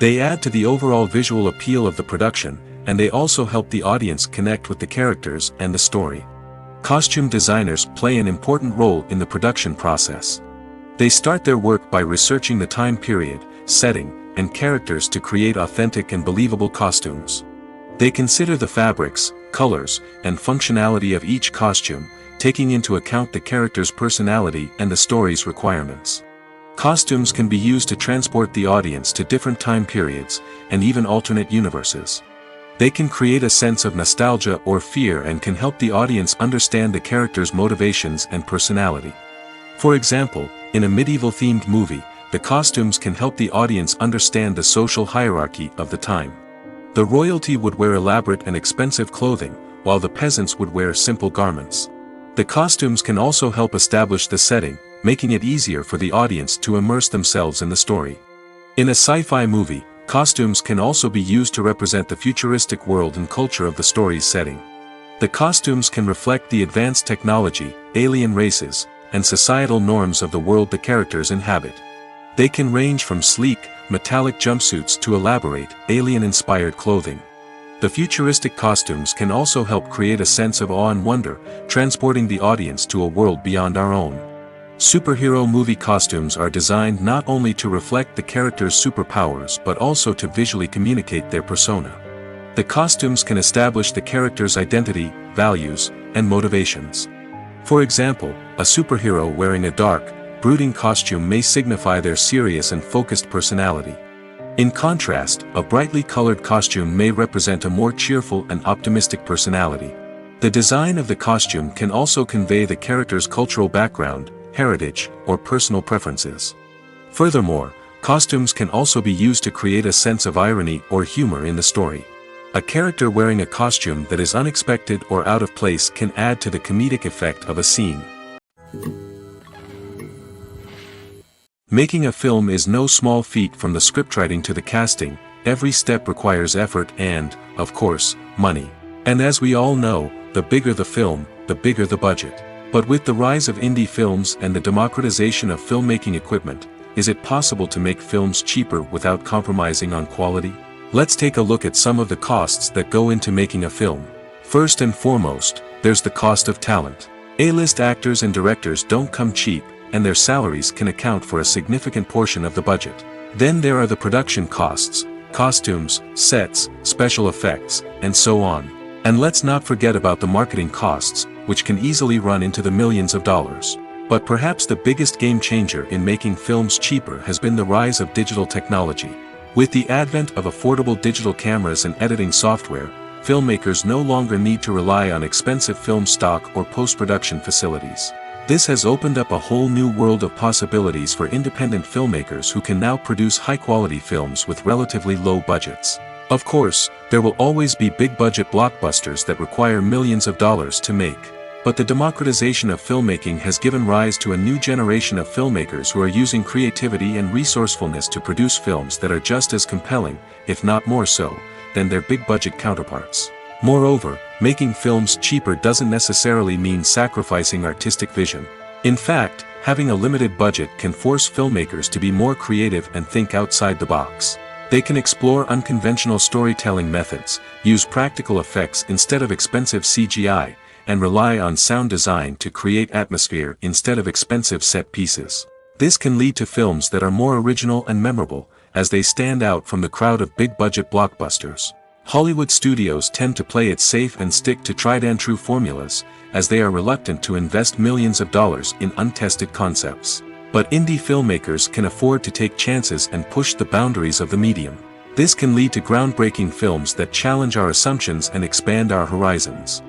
They add to the overall visual appeal of the production, and they also help the audience connect with the characters and the story. Costume designers play an important role in the production process. They start their work by researching the time period, setting, and characters to create authentic and believable costumes. They consider the fabrics, colors, and functionality of each costume, taking into account the character's personality and the story's requirements. Costumes can be used to transport the audience to different time periods, and even alternate universes. They can create a sense of nostalgia or fear and can help the audience understand the character's motivations and personality. For example, in a medieval-themed movie, the costumes can help the audience understand the social hierarchy of the time. The royalty would wear elaborate and expensive clothing, while the peasants would wear simple garments. The costumes can also help establish the setting, making it easier for the audience to immerse themselves in the story. In a sci-fi movie, costumes can also be used to represent the futuristic world and culture of the story's setting. The costumes can reflect the advanced technology, alien races, and societal norms of the world the characters inhabit. They can range from sleek, metallic jumpsuits to elaborate, alien-inspired clothing. The futuristic costumes can also help create a sense of awe and wonder, transporting the audience to a world beyond our own. Superhero movie costumes are designed not only to reflect the character's superpowers but also to visually communicate their persona. The costumes can establish the character's identity, values, and motivations. For example, a superhero wearing a dark, brooding costume may signify their serious and focused personality. In contrast, a brightly colored costume may represent a more cheerful and optimistic personality. The design of the costume can also convey the character's cultural background, heritage, or personal preferences. Furthermore, costumes can also be used to create a sense of irony or humor in the story. A character wearing a costume that is unexpected or out of place can add to the comedic effect of a scene. Making a film is no small feat from the scriptwriting to the casting, every step requires effort and, of course, money. And as we all know, the bigger the film, the bigger the budget. But with the rise of indie films and the democratization of filmmaking equipment, is it possible to make films cheaper without compromising on quality? Let's take a look at some of the costs that go into making a film. First and foremost, there's the cost of talent. A-list actors and directors don't come cheap, and their salaries can account for a significant portion of the budget. Then there are the production costs, costumes, sets, special effects, and so on. And let's not forget about the marketing costs, which can easily run into the millions of dollars. But perhaps the biggest game changer in making films cheaper has been the rise of digital technology. With the advent of affordable digital cameras and editing software, filmmakers no longer need to rely on expensive film stock or post-production facilities. This has opened up a whole new world of possibilities for independent filmmakers who can now produce high-quality films with relatively low budgets. Of course, there will always be big-budget blockbusters that require millions of dollars to make. But the democratization of filmmaking has given rise to a new generation of filmmakers who are using creativity and resourcefulness to produce films that are just as compelling, if not more so, than their big-budget counterparts. Moreover, making films cheaper doesn't necessarily mean sacrificing artistic vision. In fact, having a limited budget can force filmmakers to be more creative and think outside the box. They can explore unconventional storytelling methods, use practical effects instead of expensive CGI, and rely on sound design to create atmosphere instead of expensive set pieces. This can lead to films that are more original and memorable, as they stand out from the crowd of big-budget blockbusters. Hollywood studios tend to play it safe and stick to tried-and-true formulas, as they are reluctant to invest millions of dollars in untested concepts. But indie filmmakers can afford to take chances and push the boundaries of the medium. This can lead to groundbreaking films that challenge our assumptions and expand our horizons.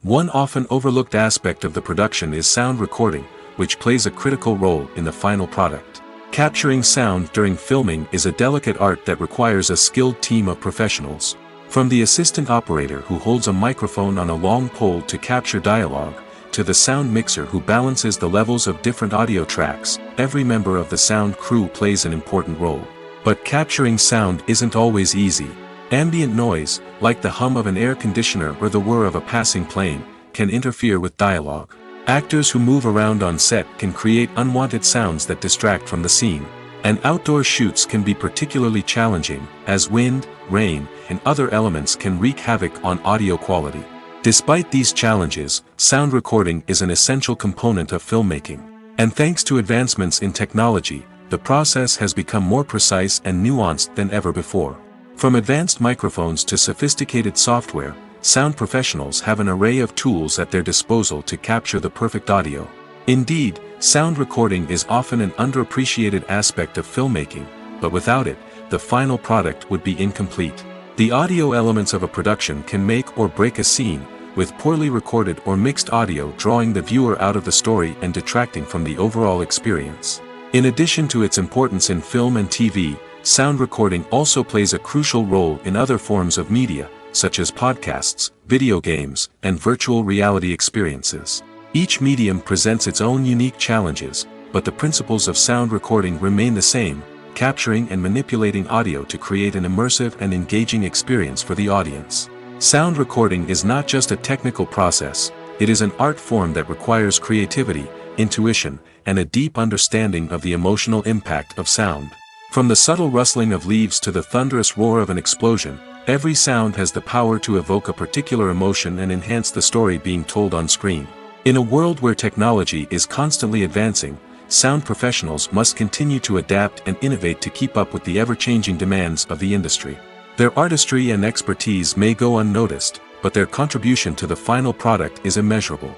One often overlooked aspect of the production is sound recording, which plays a critical role in the final product. Capturing sound during filming is a delicate art that requires a skilled team of professionals. From the assistant operator who holds a microphone on a long pole to capture dialogue, to the sound mixer who balances the levels of different audio tracks, every member of the sound crew plays an important role. But capturing sound isn't always easy. Ambient noise, like the hum of an air conditioner or the whir of a passing plane, can interfere with dialogue. Actors who move around on set can create unwanted sounds that distract from the scene. And outdoor shoots can be particularly challenging, as wind, rain, and other elements can wreak havoc on audio quality. Despite these challenges, sound recording is an essential component of filmmaking. And thanks to advancements in technology, the process has become more precise and nuanced than ever before. From advanced microphones to sophisticated software, sound professionals have an array of tools at their disposal to capture the perfect audio. Indeed, sound recording is often an underappreciated aspect of filmmaking, but without it, the final product would be incomplete. The audio elements of a production can make or break a scene, with poorly recorded or mixed audio drawing the viewer out of the story and detracting from the overall experience. In addition to its importance in film and TV, sound recording also plays a crucial role in other forms of media, such as podcasts, video games, and virtual reality experiences. Each medium presents its own unique challenges, but the principles of sound recording remain the same, capturing and manipulating audio to create an immersive and engaging experience for the audience. Sound recording is not just a technical process, it is an art form that requires creativity, intuition, and a deep understanding of the emotional impact of sound. From the subtle rustling of leaves to the thunderous roar of an explosion, every sound has the power to evoke a particular emotion and enhance the story being told on screen. In a world where technology is constantly advancing, sound professionals must continue to adapt and innovate to keep up with the ever-changing demands of the industry. Their artistry and expertise may go unnoticed, but their contribution to the final product is immeasurable.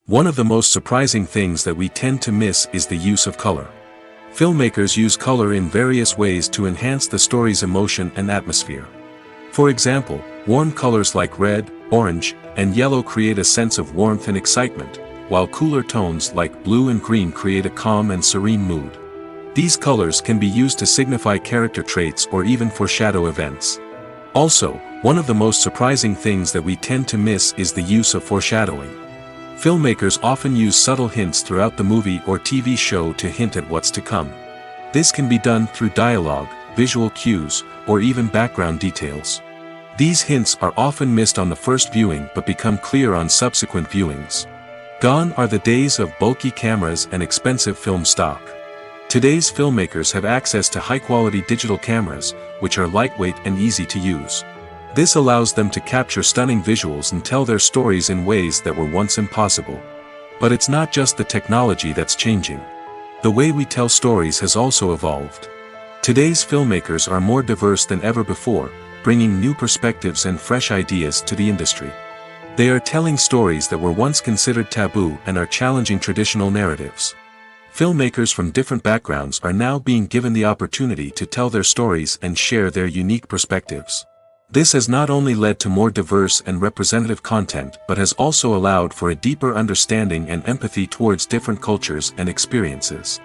One of the most surprising things that we tend to miss is the use of color. Filmmakers use color in various ways to enhance the story's emotion and atmosphere. For example, warm colors like red, orange, and yellow create a sense of warmth and excitement, while cooler tones like blue and green create a calm and serene mood. These colors can be used to signify character traits or even foreshadow events. Also, one of the most surprising things that we tend to miss is the use of foreshadowing. Filmmakers often use subtle hints throughout the movie or TV show to hint at what's to come. This can be done through dialogue, visual cues, or even background details. These hints are often missed on the first viewing but become clear on subsequent viewings. Gone are the days of bulky cameras and expensive film stock. Today's filmmakers have access to high-quality digital cameras, which are lightweight and easy to use. This allows them to capture stunning visuals and tell their stories in ways that were once impossible. But it's not just the technology that's changing. The way we tell stories has also evolved. Today's filmmakers are more diverse than ever before, bringing new perspectives and fresh ideas to the industry. They are telling stories that were once considered taboo and are challenging traditional narratives. Filmmakers from different backgrounds are now being given the opportunity to tell their stories and share their unique perspectives. This has not only led to more diverse and representative content but has also allowed for a deeper understanding and empathy towards different cultures and experiences.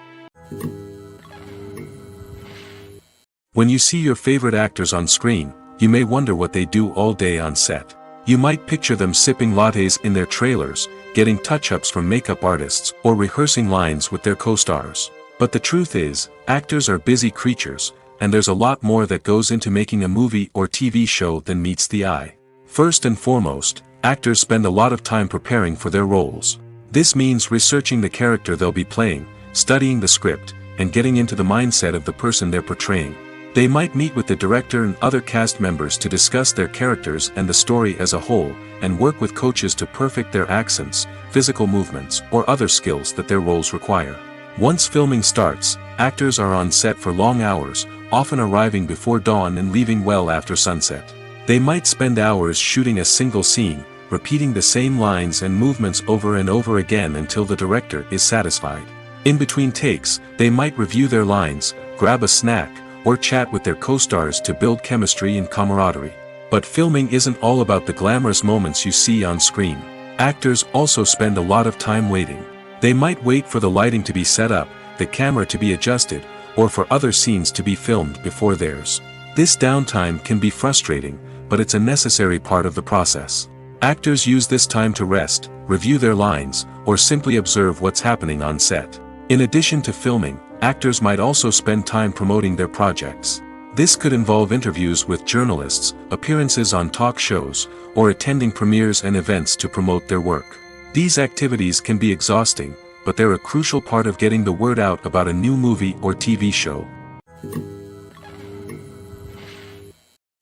When you see your favorite actors on screen, you may wonder what they do all day on set. You might picture them sipping lattes in their trailers, getting touch-ups from makeup artists, or rehearsing lines with their co-stars. But the truth is, actors are busy creatures, and there's a lot more that goes into making a movie or TV show than meets the eye. First and foremost, actors spend a lot of time preparing for their roles. This means researching the character they'll be playing, studying the script, and getting into the mindset of the person they're portraying. They might meet with the director and other cast members to discuss their characters and the story as a whole, and work with coaches to perfect their accents, physical movements, or other skills that their roles require. Once filming starts, actors are on set for long hours, often arriving before dawn and leaving well after sunset. They might spend hours shooting a single scene, repeating the same lines and movements over and over again until the director is satisfied. In between takes, they might review their lines, grab a snack, or chat with their co-stars to build chemistry and camaraderie. But filming isn't all about the glamorous moments you see on screen. Actors also spend a lot of time waiting. They might wait for the lighting to be set up, the camera to be adjusted, or for other scenes to be filmed before theirs. This downtime can be frustrating, but it's a necessary part of the process. Actors use this time to rest, review their lines, or simply observe what's happening on set. In addition to filming, actors might also spend time promoting their projects. This could involve interviews with journalists, appearances on talk shows, or attending premieres and events to promote their work. These activities can be exhausting, but they're a crucial part of getting the word out about a new movie or TV show.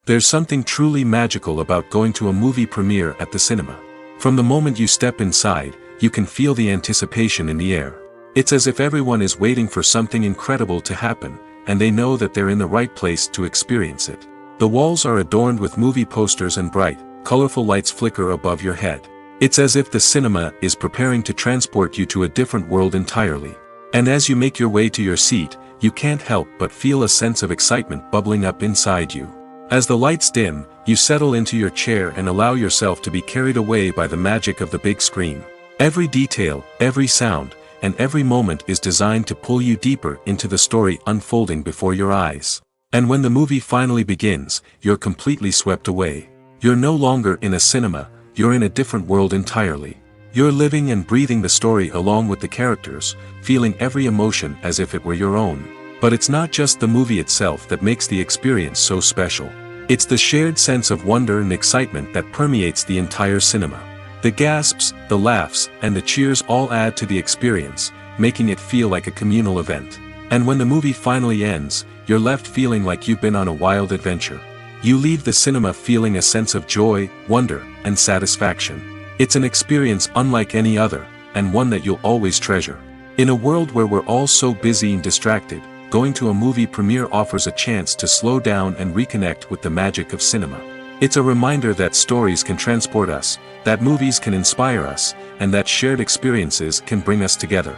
There's something truly magical about going to a movie premiere at the cinema. From the moment you step inside, you can feel the anticipation in the air. It's as if everyone is waiting for something incredible to happen, and they know that they're in the right place to experience it. The walls are adorned with movie posters and bright, colorful lights flicker above your head. It's as if the cinema is preparing to transport you to a different world entirely. And as you make your way to your seat, you can't help but feel a sense of excitement bubbling up inside you. As the lights dim, you settle into your chair and allow yourself to be carried away by the magic of the big screen. Every detail, every sound, and every moment is designed to pull you deeper into the story unfolding before your eyes. And when the movie finally begins, you're completely swept away. You're no longer in a cinema, you're in a different world entirely. You're living and breathing the story along with the characters, feeling every emotion as if it were your own. But it's not just the movie itself that makes the experience so special. It's the shared sense of wonder and excitement that permeates the entire cinema. The gasps, the laughs, and the cheers all add to the experience, making it feel like a communal event. And when the movie finally ends, you're left feeling like you've been on a wild adventure. You leave the cinema feeling a sense of joy, wonder, and satisfaction. It's an experience unlike any other, and one that you'll always treasure. In a world where we're all so busy and distracted, going to a movie premiere offers a chance to slow down and reconnect with the magic of cinema. It's a reminder that stories can transport us, that movies can inspire us, and that shared experiences can bring us together.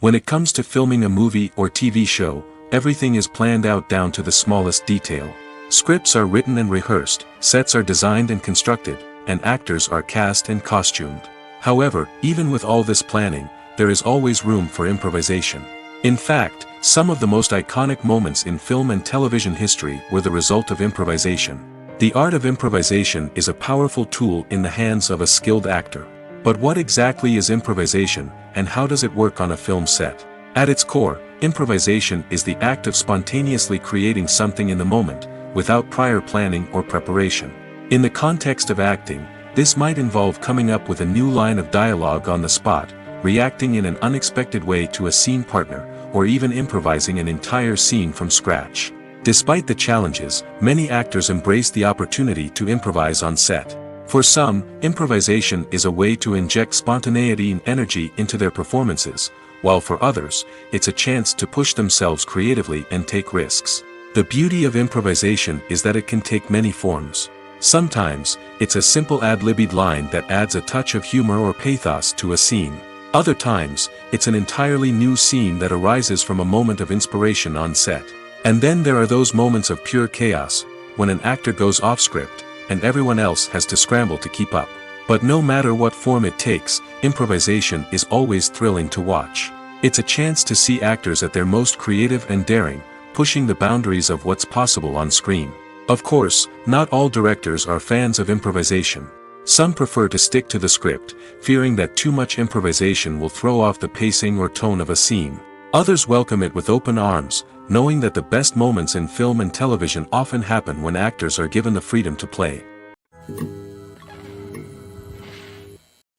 When it comes to filming a movie or TV show, everything is planned out down to the smallest detail. Scripts are written and rehearsed, sets are designed and constructed, and actors are cast and costumed. However, even with all this planning, there is always room for improvisation. In fact, some of the most iconic moments in film and television history were the result of improvisation. The art of improvisation is a powerful tool in the hands of a skilled actor. But what exactly is improvisation, and how does it work on a film set? At its core, improvisation is the act of spontaneously creating something in the moment, without prior planning or preparation. In the context of acting, this might involve coming up with a new line of dialogue on the spot, reacting in an unexpected way to a scene partner, or even improvising an entire scene from scratch. Despite the challenges, many actors embrace the opportunity to improvise on set. For some, improvisation is a way to inject spontaneity and energy into their performances, while for others, it's a chance to push themselves creatively and take risks. The beauty of improvisation is that it can take many forms. Sometimes, it's a simple ad-libbed line that adds a touch of humor or pathos to a scene. Other times, it's an entirely new scene that arises from a moment of inspiration on set. And then there are those moments of pure chaos, when an actor goes off script, and everyone else has to scramble to keep up. But no matter what form it takes, improvisation is always thrilling to watch. It's a chance to see actors at their most creative and daring, pushing the boundaries of what's possible on screen. Of course, not all directors are fans of improvisation. Some prefer to stick to the script, fearing that too much improvisation will throw off the pacing or tone of a scene. Others welcome it with open arms, knowing that the best moments in film and television often happen when actors are given the freedom to play.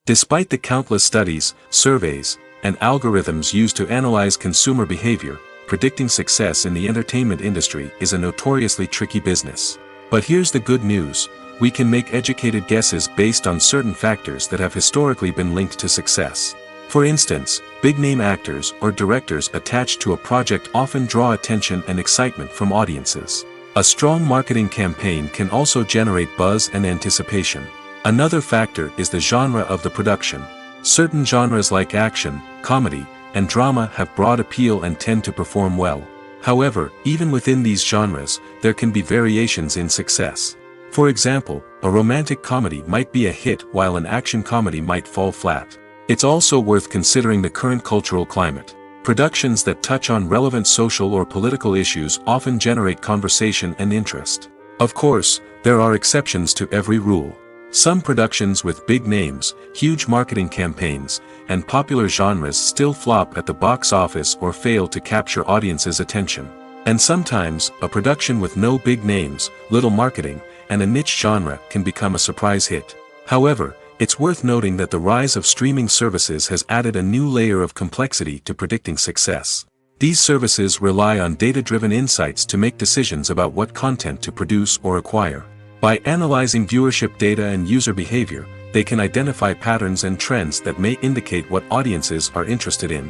Despite the countless studies, surveys, and algorithms used to analyze consumer behavior, predicting success in the entertainment industry is a notoriously tricky business. But here's the good news: we can make educated guesses based on certain factors that have historically been linked to success. For instance, big-name actors or directors attached to a project often draw attention and excitement from audiences. A strong marketing campaign can also generate buzz and anticipation. Another factor is the genre of the production. Certain genres like action, comedy, and drama have broad appeal and tend to perform well. However, even within these genres, there can be variations in success. For example, a romantic comedy might be a hit while an action comedy might fall flat. It's also worth considering the current cultural climate. Productions that touch on relevant social or political issues often generate conversation and interest. Of course, there are exceptions to every rule. Some productions with big names, huge marketing campaigns, and popular genres still flop at the box office or fail to capture audiences' attention. And sometimes, a production with no big names, little marketing, and a niche genre can become a surprise hit. However, it's worth noting that the rise of streaming services has added a new layer of complexity to predicting success. These services rely on data-driven insights to make decisions about what content to produce or acquire. By analyzing viewership data and user behavior, they can identify patterns and trends that may indicate what audiences are interested in.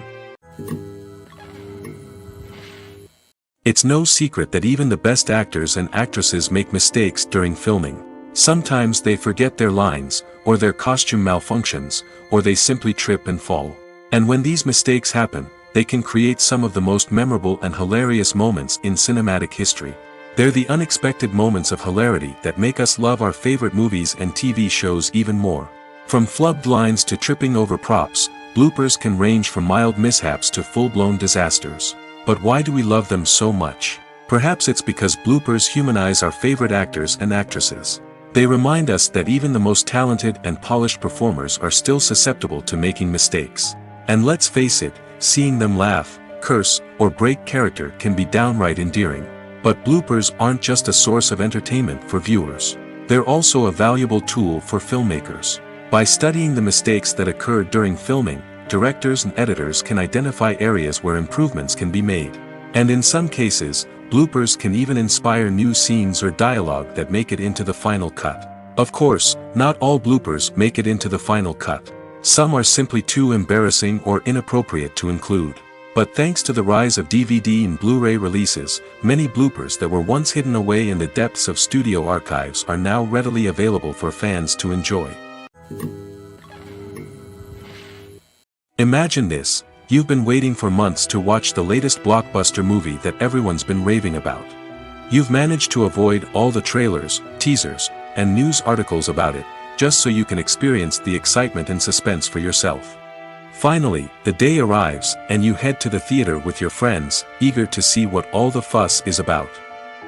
It's no secret that even the best actors and actresses make mistakes during filming. Sometimes they forget their lines, or their costume malfunctions, or they simply trip and fall. And when these mistakes happen, they can create some of the most memorable and hilarious moments in cinematic history. They're the unexpected moments of hilarity that make us love our favorite movies and TV shows even more. From flubbed lines to tripping over props, bloopers can range from mild mishaps to full-blown disasters. But why do we love them so much? Perhaps it's because bloopers humanize our favorite actors and actresses. They remind us that even the most talented and polished performers are still susceptible to making mistakes. And let's face it, seeing them laugh, curse, or break character can be downright endearing. But bloopers aren't just a source of entertainment for viewers. They're also a valuable tool for filmmakers. By studying the mistakes that occurred during filming, directors and editors can identify areas where improvements can be made. And in some cases, bloopers can even inspire new scenes or dialogue that make it into the final cut. Of course, not all bloopers make it into the final cut. Some are simply too embarrassing or inappropriate to include. But thanks to the rise of DVD and Blu-ray releases, many bloopers that were once hidden away in the depths of studio archives are now readily available for fans to enjoy. Imagine this: you've been waiting for months to watch the latest blockbuster movie that everyone's been raving about. You've managed to avoid all the trailers, teasers, and news articles about it, just so you can experience the excitement and suspense for yourself. Finally, the day arrives, and you head to the theater with your friends, eager to see what all the fuss is about.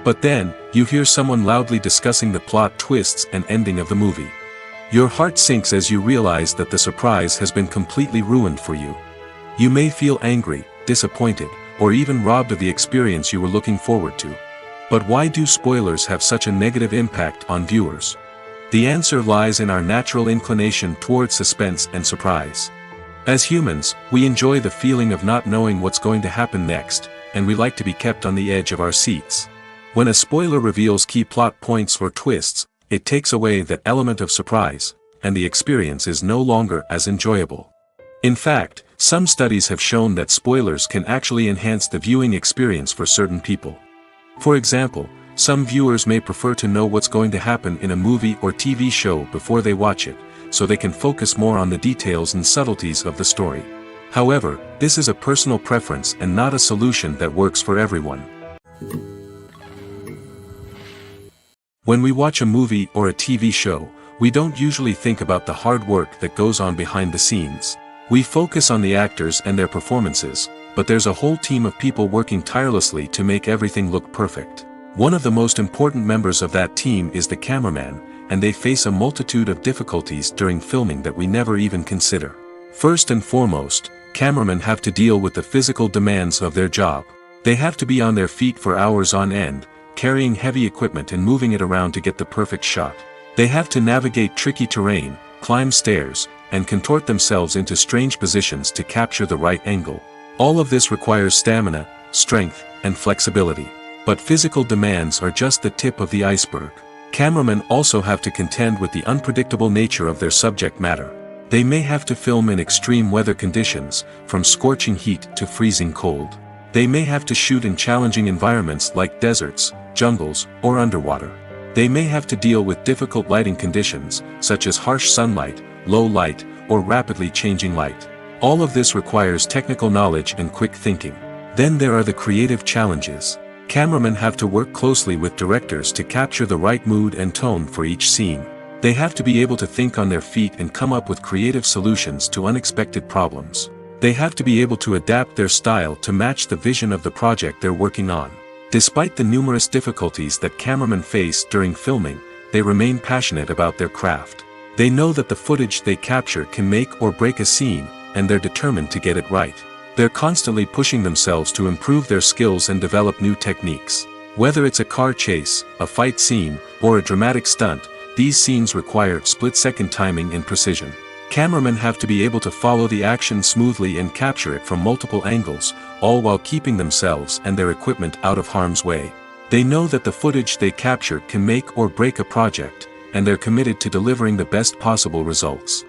But then, you hear someone loudly discussing the plot twists and ending of the movie. Your heart sinks as you realize that the surprise has been completely ruined for you. You may feel angry, disappointed, or even robbed of the experience you were looking forward to. But why do spoilers have such a negative impact on viewers? The answer lies in our natural inclination toward suspense and surprise. As humans, we enjoy the feeling of not knowing what's going to happen next, and we like to be kept on the edge of our seats. When a spoiler reveals key plot points or twists, it takes away that element of surprise, and the experience is no longer as enjoyable. In fact, some studies have shown that spoilers can actually enhance the viewing experience for certain people. For example, some viewers may prefer to know what's going to happen in a movie or TV show before they watch it, so they can focus more on the details and subtleties of the story. However, this is a personal preference and not a solution that works for everyone. When we watch a movie or a TV show, we don't usually think about the hard work that goes on behind the scenes. We focus on the actors and their performances, but there's a whole team of people working tirelessly to make everything look perfect. One of the most important members of that team is the cameraman, and they face a multitude of difficulties during filming that we never even consider. First and foremost, cameramen have to deal with the physical demands of their job. They have to be on their feet for hours on end, carrying heavy equipment and moving it around to get the perfect shot. They have to navigate tricky terrain, climb stairs, and contort themselves into strange positions to capture the right angle. All of this requires stamina, strength, and flexibility. But physical demands are just the tip of the iceberg. Cameramen also have to contend with the unpredictable nature of their subject matter. They may have to film in extreme weather conditions, from scorching heat to freezing cold. They may have to shoot in challenging environments like deserts, jungles, or underwater. They may have to deal with difficult lighting conditions, such as harsh sunlight, low light, or rapidly changing light. All of this requires technical knowledge and quick thinking. Then there are the creative challenges. Cameramen have to work closely with directors to capture the right mood and tone for each scene. They have to be able to think on their feet and come up with creative solutions to unexpected problems. They have to be able to adapt their style to match the vision of the project they're working on. Despite the numerous difficulties that cameramen face during filming, they remain passionate about their craft. They know that the footage they capture can make or break a scene, and they're determined to get it right. They're constantly pushing themselves to improve their skills and develop new techniques. Whether it's a car chase, a fight scene, or a dramatic stunt, these scenes require split-second timing and precision. Cameramen have to be able to follow the action smoothly and capture it from multiple angles, all while keeping themselves and their equipment out of harm's way. They know that the footage they capture can make or break a project, and they're committed to delivering the best possible results.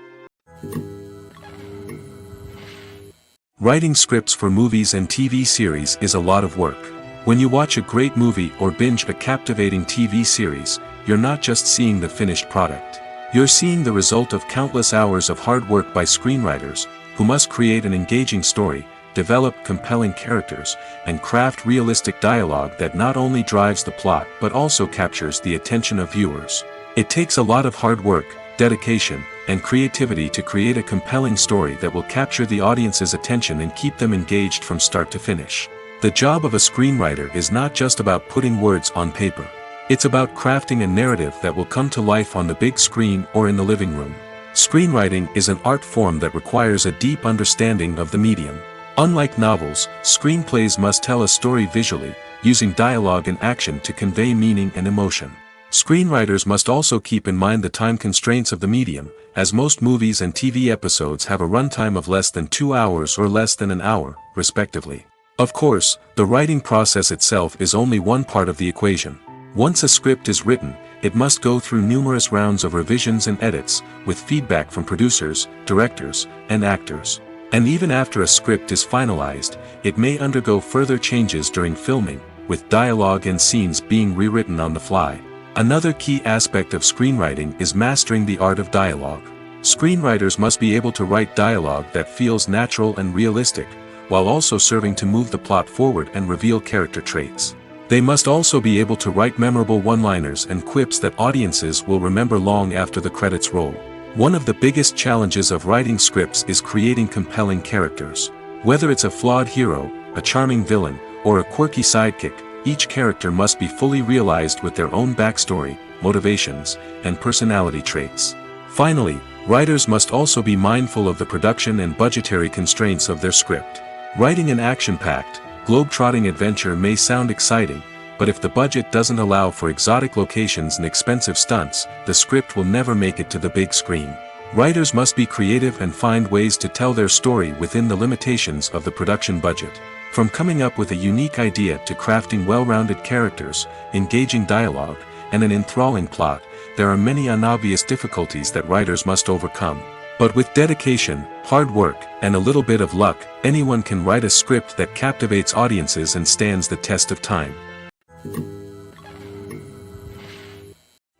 Writing scripts for movies and TV series is a lot of work. When you watch a great movie or binge a captivating TV series, you're not just seeing the finished product. You're seeing the result of countless hours of hard work by screenwriters, who must create an engaging story, develop compelling characters, and craft realistic dialogue that not only drives the plot but also captures the attention of viewers. It takes a lot of hard work, dedication, and creativity to create a compelling story that will capture the audience's attention and keep them engaged from start to finish. The job of a screenwriter is not just about putting words on paper. It's about crafting a narrative that will come to life on the big screen or in the living room. Screenwriting is an art form that requires a deep understanding of the medium. Unlike novels, screenplays must tell a story visually, using dialogue and action to convey meaning and emotion. Screenwriters must also keep in mind the time constraints of the medium, as most movies and TV episodes have a runtime of less than 2 hours or less than an hour, respectively. Of course, the writing process itself is only one part of the equation. Once a script is written, it must go through numerous rounds of revisions and edits, with feedback from producers, directors, and actors. And even after a script is finalized, it may undergo further changes during filming, with dialogue and scenes being rewritten on the fly. Another key aspect of screenwriting is mastering the art of dialogue. Screenwriters must be able to write dialogue that feels natural and realistic, while also serving to move the plot forward and reveal character traits. They must also be able to write memorable one-liners and quips that audiences will remember long after the credits roll. One of the biggest challenges of writing scripts is creating compelling characters. Whether it's a flawed hero, a charming villain, or a quirky sidekick, each character must be fully realized with their own backstory, motivations, and personality traits. Finally, writers must also be mindful of the production and budgetary constraints of their script. Writing an action-packed, globe-trotting adventure may sound exciting, but if the budget doesn't allow for exotic locations and expensive stunts, the script will never make it to the big screen. Writers must be creative and find ways to tell their story within the limitations of the production budget. From coming up with a unique idea to crafting well-rounded characters, engaging dialogue, and an enthralling plot, there are many unobvious difficulties that writers must overcome. But with dedication, hard work, and a little bit of luck, anyone can write a script that captivates audiences and stands the test of time.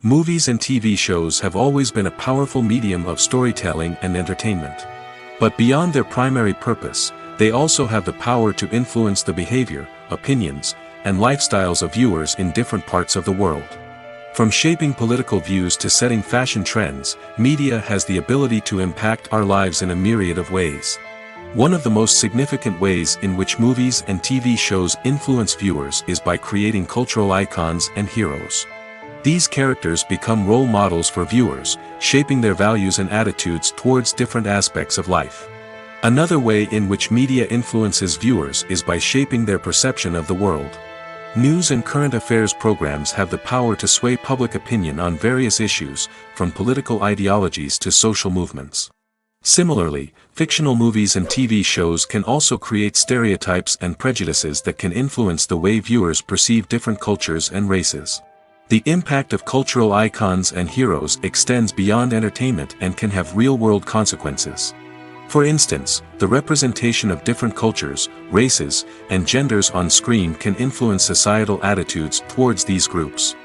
Movies and TV shows have always been a powerful medium of storytelling and entertainment. But beyond their primary purpose, they also have the power to influence the behavior, opinions, and lifestyles of viewers in different parts of the world. From shaping political views to setting fashion trends, media has the ability to impact our lives in a myriad of ways. One of the most significant ways in which movies and TV shows influence viewers is by creating cultural icons and heroes. These characters become role models for viewers, shaping their values and attitudes towards different aspects of life. Another way in which media influences viewers is by shaping their perception of the world. News and current affairs programs have the power to sway public opinion on various issues, from political ideologies to social movements. Similarly, fictional movies and TV shows can also create stereotypes and prejudices that can influence the way viewers perceive different cultures and races. The impact of cultural icons and heroes extends beyond entertainment and can have real-world consequences. For instance, the representation of different cultures, races, and genders on screen can influence societal attitudes towards these groups.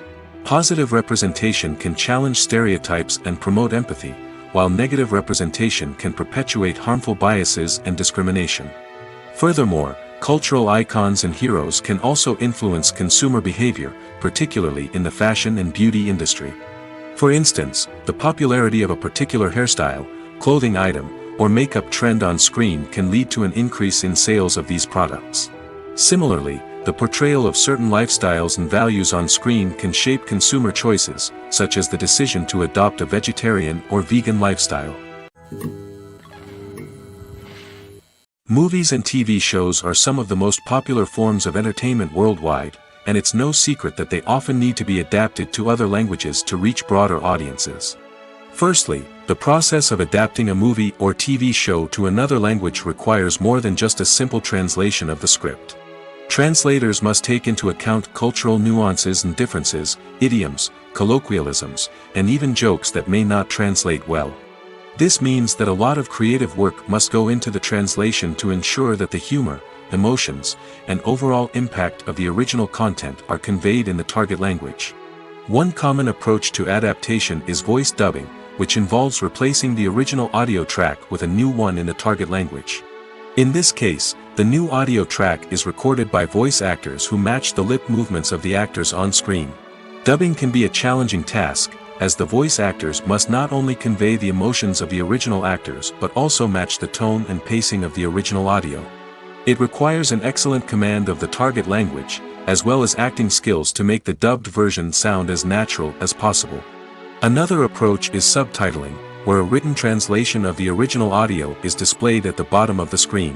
Positive representation can challenge stereotypes and promote empathy, while negative representation can perpetuate harmful biases and discrimination. Furthermore, cultural icons and heroes can also influence consumer behavior, particularly in the fashion and beauty industry. For instance, the popularity of a particular hairstyle, clothing item, or makeup trend on screen can lead to an increase in sales of these products. Similarly, the portrayal of certain lifestyles and values on screen can shape consumer choices, such as the decision to adopt a vegetarian or vegan lifestyle. Movies and TV shows are some of the most popular forms of entertainment worldwide, and it's no secret that they often need to be adapted to other languages to reach broader audiences. Firstly, the process of adapting a movie or TV show to another language requires more than just a simple translation of the script. Translators must take into account cultural nuances and differences, idioms, colloquialisms, and even jokes that may not translate well. This means that a lot of creative work must go into the translation to ensure that the humor, emotions, and overall impact of the original content are conveyed in the target language. One common approach to adaptation is voice dubbing, which involves replacing the original audio track with a new one in the target language. In this case, the new audio track is recorded by voice actors who match the lip movements of the actors on screen. Dubbing can be a challenging task, as the voice actors must not only convey the emotions of the original actors but also match the tone and pacing of the original audio. It requires an excellent command of the target language, as well as acting skills to make the dubbed version sound as natural as possible. Another approach is subtitling, where a written translation of the original audio is displayed at the bottom of the screen.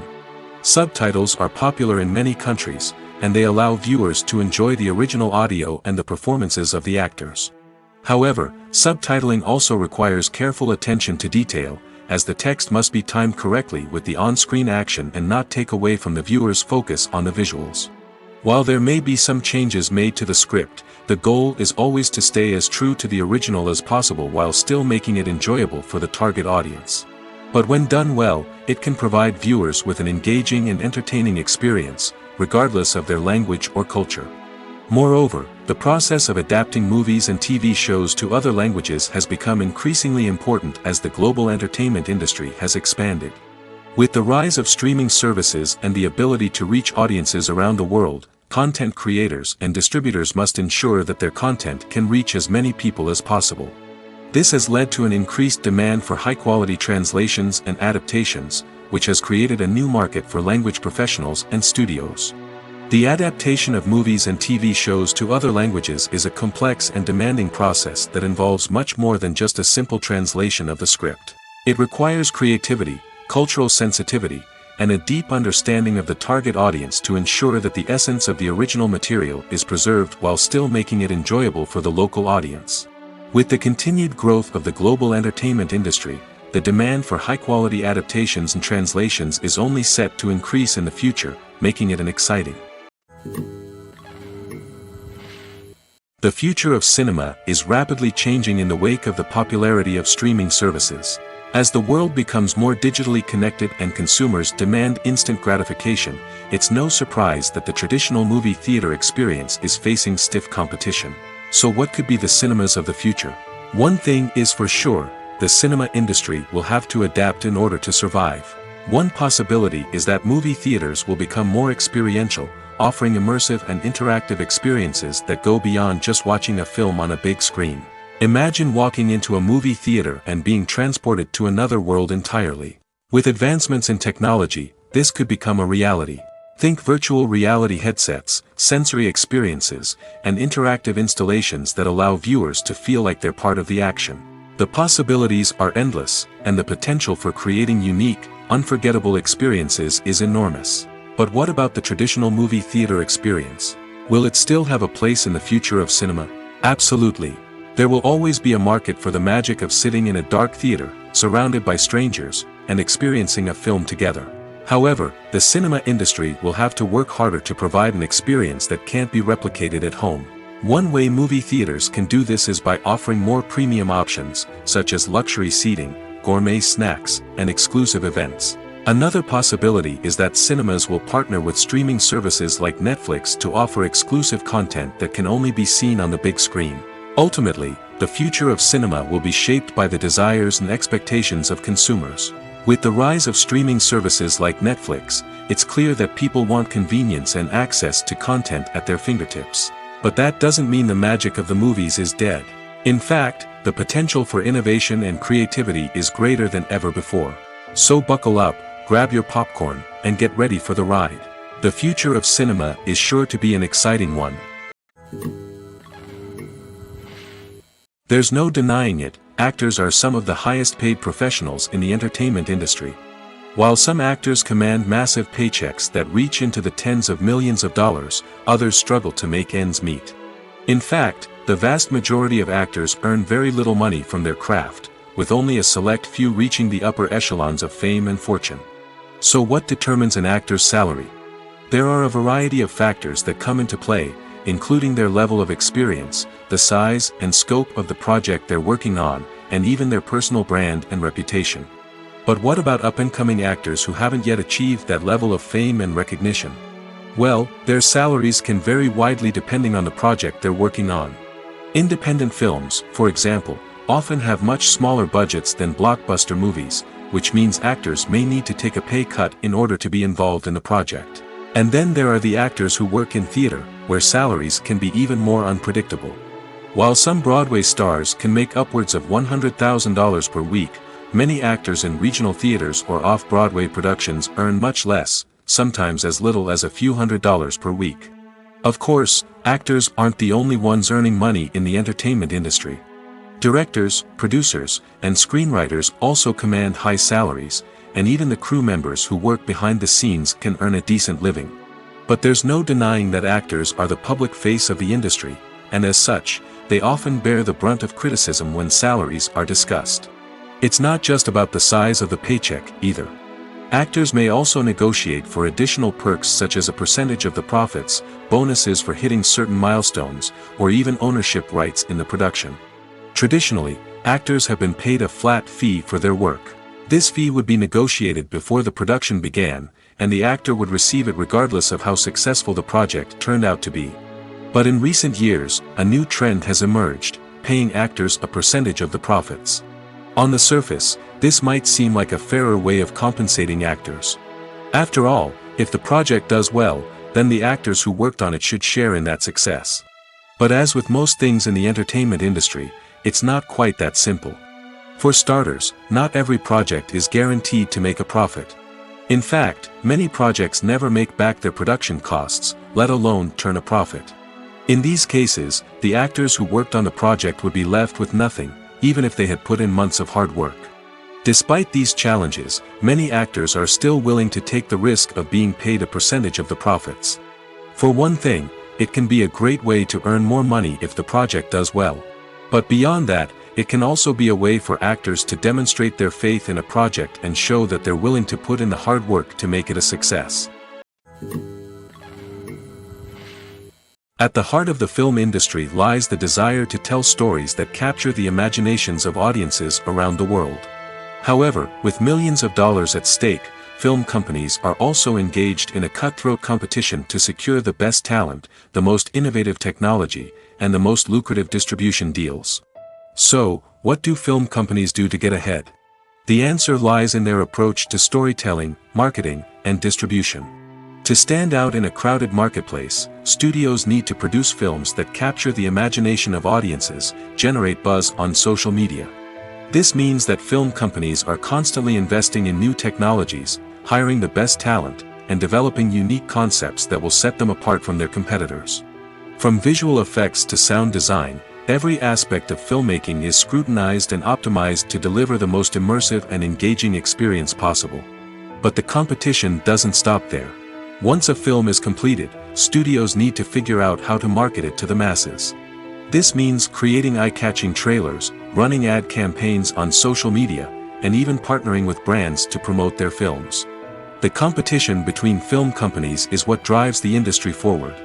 Subtitles are popular in many countries, and they allow viewers to enjoy the original audio and the performances of the actors. However, subtitling also requires careful attention to detail, as the text must be timed correctly with the on-screen action and not take away from the viewer's focus on the visuals. While there may be some changes made to the script, the goal is always to stay as true to the original as possible while still making it enjoyable for the target audience. But when done well, it can provide viewers with an engaging and entertaining experience, regardless of their language or culture. Moreover, the process of adapting movies and TV shows to other languages has become increasingly important as the global entertainment industry has expanded. With the rise of streaming services and the ability to reach audiences around the world, content creators and distributors must ensure that their content can reach as many people as possible. This has led to an increased demand for high-quality translations and adaptations, which has created a new market for language professionals and studios. The adaptation of movies and TV shows to other languages is a complex and demanding process that involves much more than just a simple translation of the script. It requires creativity, cultural sensitivity, and a deep understanding of the target audience to ensure that the essence of the original material is preserved while still making it enjoyable for the local audience. With the continued growth of the global entertainment industry, the demand for high-quality adaptations and translations is only set to increase in the future, making it an exciting. The future of cinema is rapidly changing in the wake of the popularity of streaming services. As the world becomes more digitally connected and consumers demand instant gratification, it's no surprise that the traditional movie theater experience is facing stiff competition. So what could be the cinemas of the future? One thing is for sure, the cinema industry will have to adapt in order to survive. One possibility is that movie theaters will become more experiential, offering immersive and interactive experiences that go beyond just watching a film on a big screen. Imagine walking into a movie theater and being transported to another world entirely. With advancements in technology, this could become a reality. Think virtual reality headsets, sensory experiences, and interactive installations that allow viewers to feel like they're part of the action. The possibilities are endless, and the potential for creating unique, unforgettable experiences is enormous. But what about the traditional movie theater experience? Will it still have a place in the future of cinema? Absolutely. There will always be a market for the magic of sitting in a dark theater, surrounded by strangers, and experiencing a film together. However, the cinema industry will have to work harder to provide an experience that can't be replicated at home. One way movie theaters can do this is by offering more premium options, such as luxury seating, gourmet snacks, and exclusive events. Another possibility is that cinemas will partner with streaming services like Netflix to offer exclusive content that can only be seen on the big screen. Ultimately, the future of cinema will be shaped by the desires and expectations of consumers. With the rise of streaming services like Netflix, it's clear that people want convenience and access to content at their fingertips. But that doesn't mean the magic of the movies is dead. In fact, the potential for innovation and creativity is greater than ever before. So buckle up, grab your popcorn, and get ready for the ride. The future of cinema is sure to be an exciting one. There's no denying it, actors are some of the highest paid professionals in the entertainment industry. While some actors command massive paychecks that reach into the tens of millions of dollars, others struggle to make ends meet. In fact, the vast majority of actors earn very little money from their craft, with only a select few reaching the upper echelons of fame and fortune. So what determines an actor's salary? There are a variety of factors that come into play, including their level of experience, the size and scope of the project they're working on, and even their personal brand and reputation. But what about up-and-coming actors who haven't yet achieved that level of fame and recognition? Well, their salaries can vary widely depending on the project they're working on. Independent films, for example, often have much smaller budgets than blockbuster movies, which means actors may need to take a pay cut in order to be involved in the project. And then there are the actors who work in theater, where salaries can be even more unpredictable. While some Broadway stars can make upwards of $100,000 per week, many actors in regional theaters or off-Broadway productions earn much less, sometimes as little as a few $100s per week. Of course, actors aren't the only ones earning money in the entertainment industry. Directors, producers, and screenwriters also command high salaries, and even the crew members who work behind the scenes can earn a decent living. But there's no denying that actors are the public face of the industry, and as such, they often bear the brunt of criticism when salaries are discussed. It's not just about the size of the paycheck, either. Actors may also negotiate for additional perks such as a percentage of the profits, bonuses for hitting certain milestones, or even ownership rights in the production. Traditionally, actors have been paid a flat fee for their work. This fee would be negotiated before the production began, and the actor would receive it regardless of how successful the project turned out to be. But in recent years, a new trend has emerged, paying actors a percentage of the profits. On the surface, this might seem like a fairer way of compensating actors. After all, if the project does well, then the actors who worked on it should share in that success. But as with most things in the entertainment industry, it's not quite that simple. For starters, not every project is guaranteed to make a profit. In fact, many projects never make back their production costs, let alone turn a profit. In these cases, the actors who worked on the project would be left with nothing, even if they had put in months of hard work. Despite these challenges, many actors are still willing to take the risk of being paid a percentage of the profits. For one thing, it can be a great way to earn more money if the project does well. But beyond that, it can also be a way for actors to demonstrate their faith in a project and show that they're willing to put in the hard work to make it a success. At the heart of the film industry lies the desire to tell stories that capture the imaginations of audiences around the world. However, with millions of dollars at stake, film companies are also engaged in a cutthroat competition to secure the best talent, the most innovative technology, and the most lucrative distribution deals. So, what do film companies do to get ahead? The answer lies in their approach to storytelling, marketing, and distribution. To stand out in a crowded marketplace, studios need to produce films that capture the imagination of audiences, generate buzz on social media. This means that film companies are constantly investing in new technologies, hiring the best talent, and developing unique concepts that will set them apart from their competitors. From visual effects to sound design, every aspect of filmmaking is scrutinized and optimized to deliver the most immersive and engaging experience possible. But the competition doesn't stop there. Once a film is completed, studios need to figure out how to market it to the masses. This means creating eye-catching trailers, running ad campaigns on social media, and even partnering with brands to promote their films. The competition between film companies is what drives the industry forward.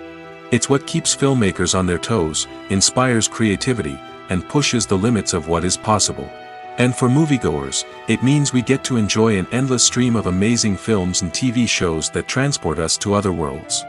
It's what keeps filmmakers on their toes, inspires creativity, and pushes the limits of what is possible. And for moviegoers, it means we get to enjoy an endless stream of amazing films and TV shows that transport us to other worlds.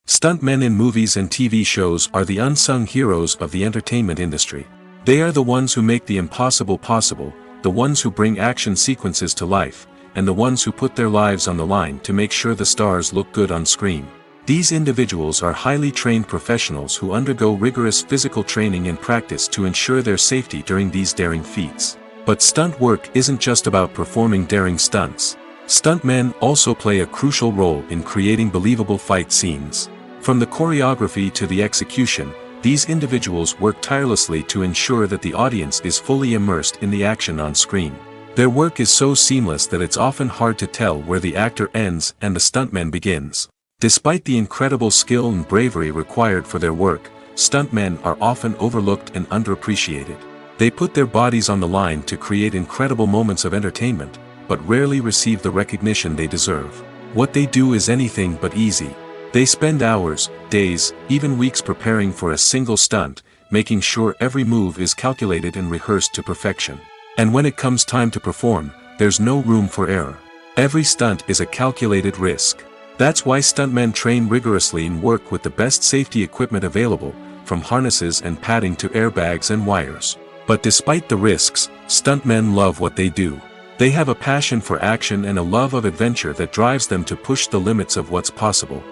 Stuntmen in movies and TV shows are the unsung heroes of the entertainment industry. They are the ones who make the impossible possible, the ones who bring action sequences to life, and the ones who put their lives on the line to make sure the stars look good on screen. These individuals are highly trained professionals who undergo rigorous physical training and practice to ensure their safety during these daring feats. But stunt work isn't just about performing daring stunts. Stuntmen also play a crucial role in creating believable fight scenes. From the choreography to the execution, these individuals work tirelessly to ensure that the audience is fully immersed in the action on screen. Their work is so seamless that it's often hard to tell where the actor ends and the stuntman begins. Despite the incredible skill and bravery required for their work, stuntmen are often overlooked and underappreciated. They put their bodies on the line to create incredible moments of entertainment, but rarely receive the recognition they deserve. What they do is anything but easy. They spend hours, days, even weeks preparing for a single stunt, making sure every move is calculated and rehearsed to perfection. And when it comes time to perform, there's no room for error. Every stunt is a calculated risk. That's why stuntmen train rigorously and work with the best safety equipment available, from harnesses and padding to airbags and wires. But despite the risks, stuntmen love what they do. They have a passion for action and a love of adventure that drives them to push the limits of what's possible.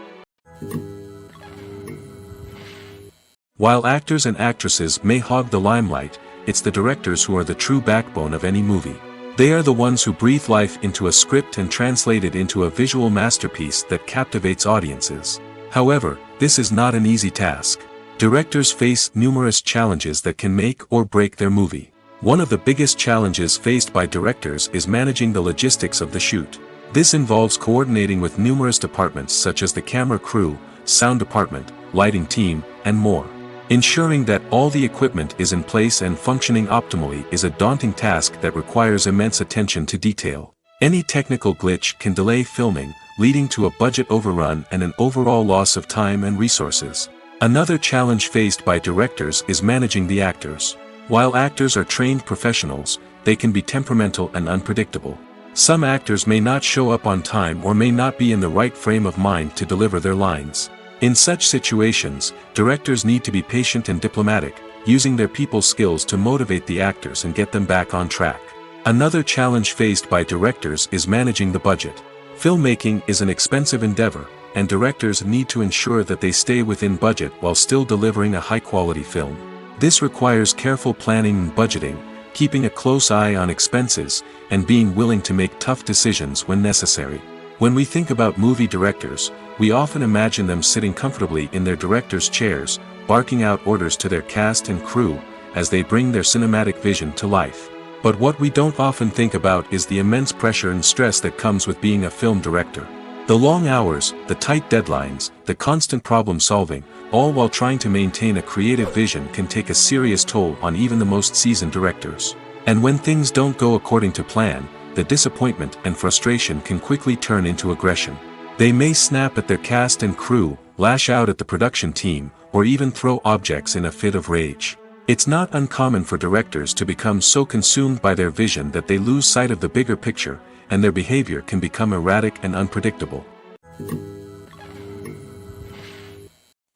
While actors and actresses may hog the limelight, it's the directors who are the true backbone of any movie. They are the ones who breathe life into a script and translate it into a visual masterpiece that captivates audiences. However, this is not an easy task. Directors face numerous challenges that can make or break their movie. One of the biggest challenges faced by directors is managing the logistics of the shoot. This involves coordinating with numerous departments such as the camera crew, sound department, lighting team, and more. Ensuring that all the equipment is in place and functioning optimally is a daunting task that requires immense attention to detail. Any technical glitch can delay filming, leading to a budget overrun and an overall loss of time and resources. Another challenge faced by directors is managing the actors. While actors are trained professionals, they can be temperamental and unpredictable. Some actors may not show up on time or may not be in the right frame of mind to deliver their lines. In such situations, directors need to be patient and diplomatic, using their people skills to motivate the actors and get them back on track. Another challenge faced by directors is managing the budget. Filmmaking is an expensive endeavor, and directors need to ensure that they stay within budget while still delivering a high-quality film. This requires careful planning and budgeting, keeping a close eye on expenses, and being willing to make tough decisions when necessary. When we think about movie directors, we often imagine them sitting comfortably in their director's chairs, barking out orders to their cast and crew, as they bring their cinematic vision to life. But what we don't often think about is the immense pressure and stress that comes with being a film director. The long hours, the tight deadlines, the constant problem solving, all while trying to maintain a creative vision can take a serious toll on even the most seasoned directors. And when things don't go according to plan, the disappointment and frustration can quickly turn into aggression. They may snap at their cast and crew, lash out at the production team, or even throw objects in a fit of rage. It's not uncommon for directors to become so consumed by their vision that they lose sight of the bigger picture, and their behavior can become erratic and unpredictable.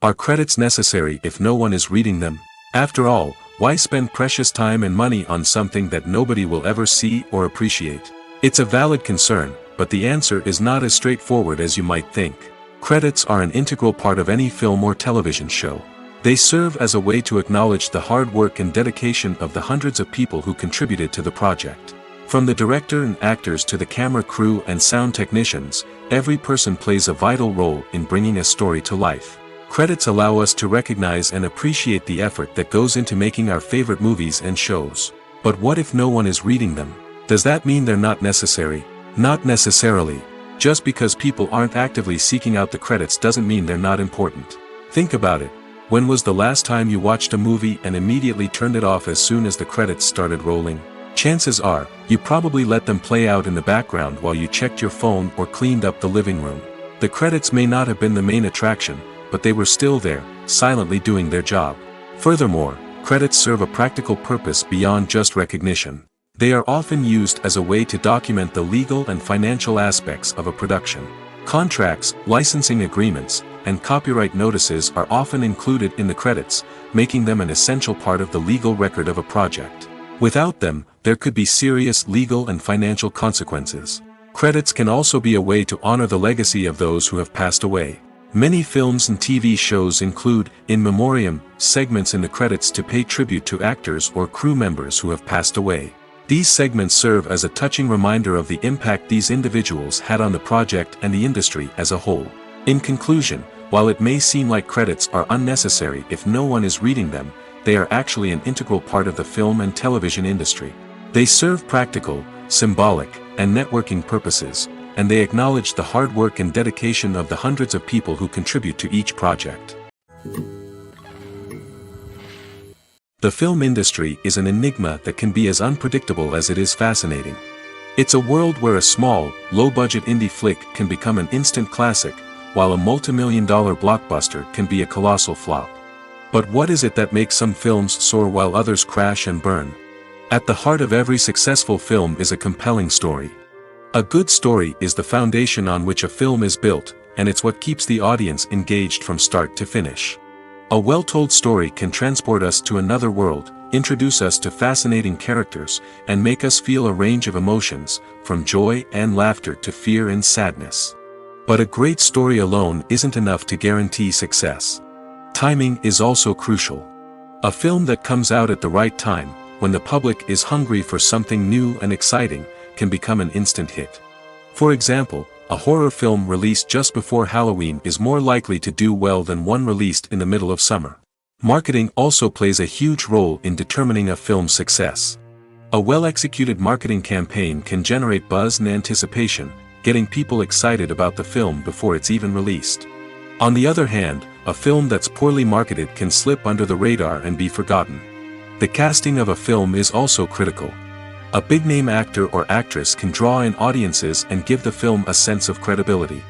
Are credits necessary if no one is reading them? After all, why spend precious time and money on something that nobody will ever see or appreciate? It's a valid concern, but the answer is not as straightforward as you might think. Credits are an integral part of any film or television show. They serve as a way to acknowledge the hard work and dedication of the hundreds of people who contributed to the project. From the director and actors to the camera crew and sound technicians, every person plays a vital role in bringing a story to life. Credits allow us to recognize and appreciate the effort that goes into making our favorite movies and shows. But what if no one is reading them? Does that mean they're not necessary? Not necessarily. Just because people aren't actively seeking out the credits doesn't mean they're not important. Think about it. When was the last time you watched a movie and immediately turned it off as soon as the credits started rolling? Chances are, you probably let them play out in the background while you checked your phone or cleaned up the living room. The credits may not have been the main attraction, but they were still there, silently doing their job. Furthermore, credits serve a practical purpose beyond just recognition. They are often used as a way to document the legal and financial aspects of a production. Contracts, licensing agreements, and copyright notices are often included in the credits, making them an essential part of the legal record of a project. Without them, there could be serious legal and financial consequences. Credits can also be a way to honor the legacy of those who have passed away. Many films and TV shows include, in memoriam, segments in the credits to pay tribute to actors or crew members who have passed away. These segments serve as a touching reminder of the impact these individuals had on the project and the industry as a whole. In conclusion, while it may seem like credits are unnecessary if no one is reading them, they are actually an integral part of the film and television industry. They serve practical, symbolic, and networking purposes, and they acknowledge the hard work and dedication of the hundreds of people who contribute to each project. The film industry is an enigma that can be as unpredictable as it is fascinating. It's a world where a small, low-budget indie flick can become an instant classic, while a multi-million-dollar blockbuster can be a colossal flop. But what is it that makes some films soar while others crash and burn? At the heart of every successful film is a compelling story. A good story is the foundation on which a film is built, and it's what keeps the audience engaged from start to finish. A well-told story can transport us to another world, introduce us to fascinating characters, and make us feel a range of emotions, from joy and laughter to fear and sadness. But a great story alone isn't enough to guarantee success. Timing is also crucial. A film that comes out at the right time, when the public is hungry for something new and exciting, can become an instant hit. For example, a horror film released just before Halloween is more likely to do well than one released in the middle of summer. Marketing also plays a huge role in determining a film's success. A well-executed marketing campaign can generate buzz and anticipation, getting people excited about the film before it's even released. On the other hand, a film that's poorly marketed can slip under the radar and be forgotten. The casting of a film is also critical. A big-name actor or actress can draw in audiences and give the film a sense of credibility.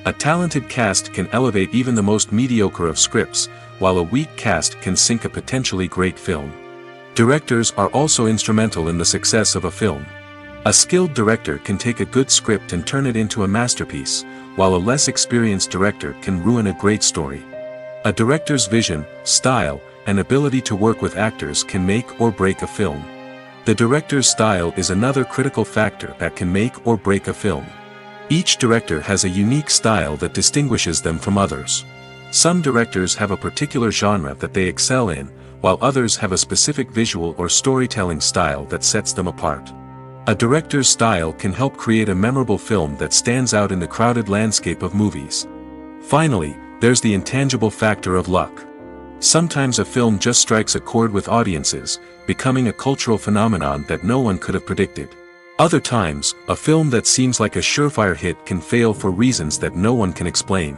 A talented cast can elevate even the most mediocre of scripts, while a weak cast can sink a potentially great film. Directors are also instrumental in the success of a film. A skilled director can take a good script and turn it into a masterpiece, while a less experienced director can ruin a great story. A director's vision, style, and ability to work with actors can make or break a film. The director's style is another critical factor that can make or break a film. Each director has a unique style that distinguishes them from others. Some directors have a particular genre that they excel in, while others have a specific visual or storytelling style that sets them apart. A director's style can help create a memorable film that stands out in the crowded landscape of movies. Finally, there's the intangible factor of luck. Sometimes a film just strikes a chord with audiences, becoming a cultural phenomenon that no one could have predicted. Other times, a film that seems like a surefire hit can fail for reasons that no one can explain.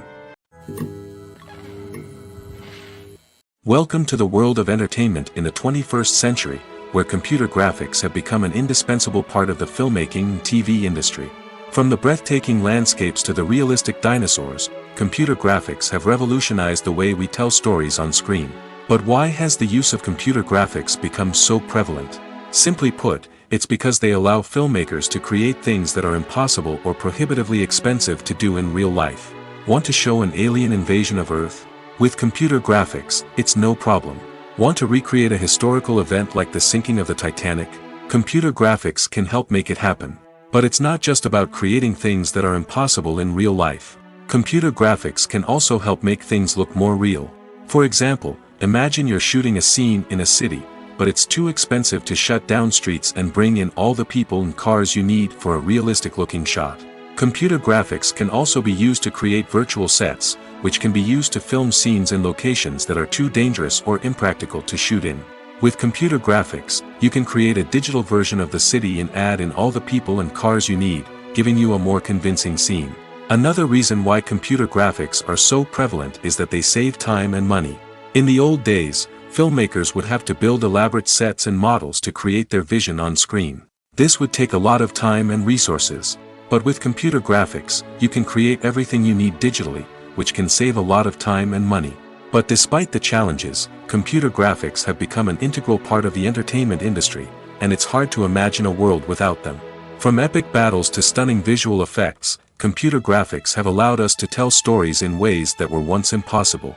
Welcome to the world of entertainment in the 21st century, where computer graphics have become an indispensable part of the filmmaking and TV industry. From the breathtaking landscapes to the realistic dinosaurs, computer graphics have revolutionized the way we tell stories on screen. But why has the use of computer graphics become so prevalent? Simply put, it's because they allow filmmakers to create things that are impossible or prohibitively expensive to do in real life. Want to show an alien invasion of Earth? With computer graphics, it's no problem. Want to recreate a historical event like the sinking of the Titanic? Computer graphics can help make it happen. But it's not just about creating things that are impossible in real life. Computer graphics can also help make things look more real. For example, imagine you're shooting a scene in a city, but it's too expensive to shut down streets and bring in all the people and cars you need for a realistic-looking shot. Computer graphics can also be used to create virtual sets, which can be used to film scenes in locations that are too dangerous or impractical to shoot in. With computer graphics, you can create a digital version of the city and add in all the people and cars you need, giving you a more convincing scene. Another reason why computer graphics are so prevalent is that they save time and money. In the old days, filmmakers would have to build elaborate sets and models to create their vision on screen. This would take a lot of time and resources. But with computer graphics, you can create everything you need digitally, which can save a lot of time and money. But despite the challenges, computer graphics have become an integral part of the entertainment industry, and it's hard to imagine a world without them. From epic battles to stunning visual effects, computer graphics have allowed us to tell stories in ways that were once impossible.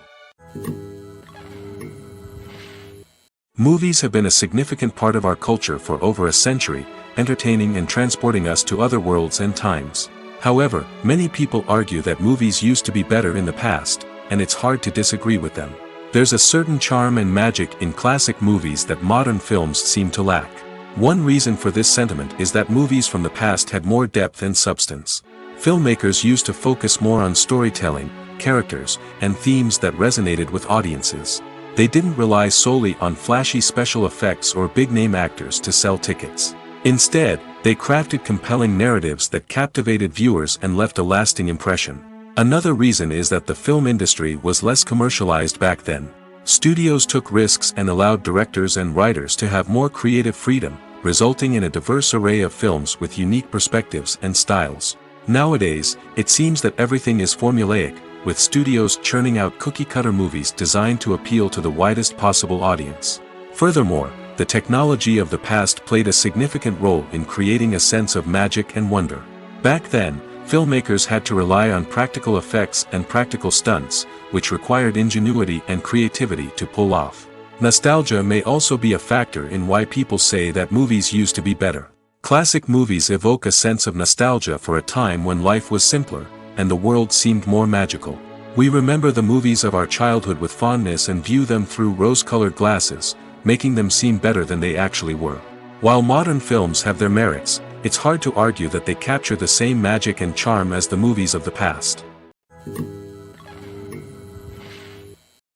Movies have been a significant part of our culture for over a century, entertaining and transporting us to other worlds and times. However, many people argue that movies used to be better in the past, and it's hard to disagree with them. There's a certain charm and magic in classic movies that modern films seem to lack. One reason for this sentiment is that movies from the past had more depth and substance. Filmmakers used to focus more on storytelling, characters, and themes that resonated with audiences. They didn't rely solely on flashy special effects or big-name actors to sell tickets. Instead, they crafted compelling narratives that captivated viewers and left a lasting impression. Another reason is that the film industry was less commercialized back then. Studios took risks and allowed directors and writers to have more creative freedom, resulting in a diverse array of films with unique perspectives and styles. Nowadays, it seems that everything is formulaic, with studios churning out cookie-cutter movies designed to appeal to the widest possible audience. Furthermore, the technology of the past played a significant role in creating a sense of magic and wonder. Back then, filmmakers had to rely on practical effects and practical stunts, which required ingenuity and creativity to pull off. Nostalgia may also be a factor in why people say that movies used to be better. Classic movies evoke a sense of nostalgia for a time when life was simpler, and the world seemed more magical. We remember the movies of our childhood with fondness and view them through rose-colored glasses, making them seem better than they actually were. While modern films have their merits, it's hard to argue that they capture the same magic and charm as the movies of the past.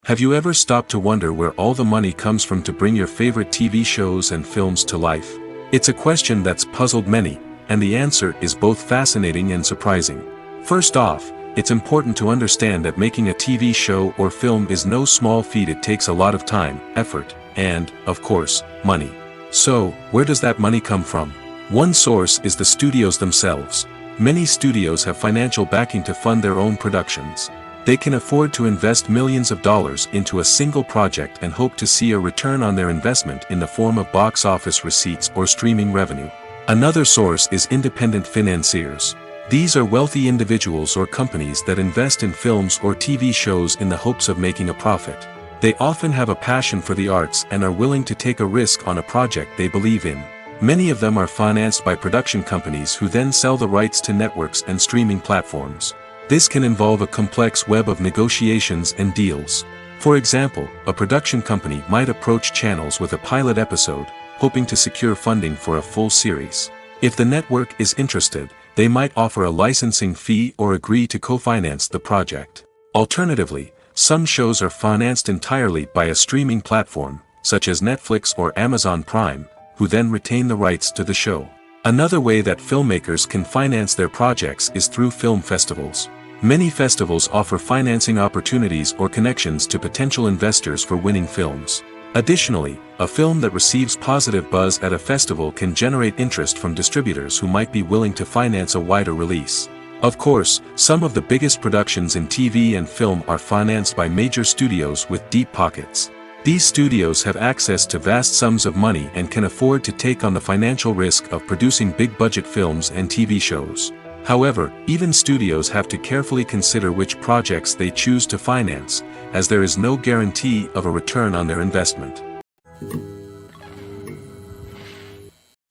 Have you ever stopped to wonder where all the money comes from to bring your favorite TV shows and films to life? It's a question that's puzzled many, and the answer is both fascinating and surprising. First off, it's important to understand that making a TV show or film is no small feat. It takes a lot of time, effort, and, of course, money. So, where does that money come from? One source is the studios themselves. Many studios have financial backing to fund their own productions. They can afford to invest millions of dollars into a single project and hope to see a return on their investment in the form of box office receipts or streaming revenue. Another source is independent financiers. These are wealthy individuals or companies that invest in films or TV shows in the hopes of making a profit. They often have a passion for the arts and are willing to take a risk on a project they believe in. Many of them are financed by production companies who then sell the rights to networks and streaming platforms. This can involve a complex web of negotiations and deals. For example, a production company might approach channels with a pilot episode, hoping to secure funding for a full series. If the network is interested, they might offer a licensing fee or agree to co-finance the project. Alternatively, some shows are financed entirely by a streaming platform, such as Netflix or Amazon Prime, who then retain the rights to the show. Another way that filmmakers can finance their projects is through film festivals. Many festivals offer financing opportunities or connections to potential investors for winning films. Additionally, a film that receives positive buzz at a festival can generate interest from distributors who might be willing to finance a wider release. Of course, some of the biggest productions in TV and film are financed by major studios with deep pockets. These studios have access to vast sums of money and can afford to take on the financial risk of producing big-budget films and TV shows. However, even studios have to carefully consider which projects they choose to finance, as there is no guarantee of a return on their investment.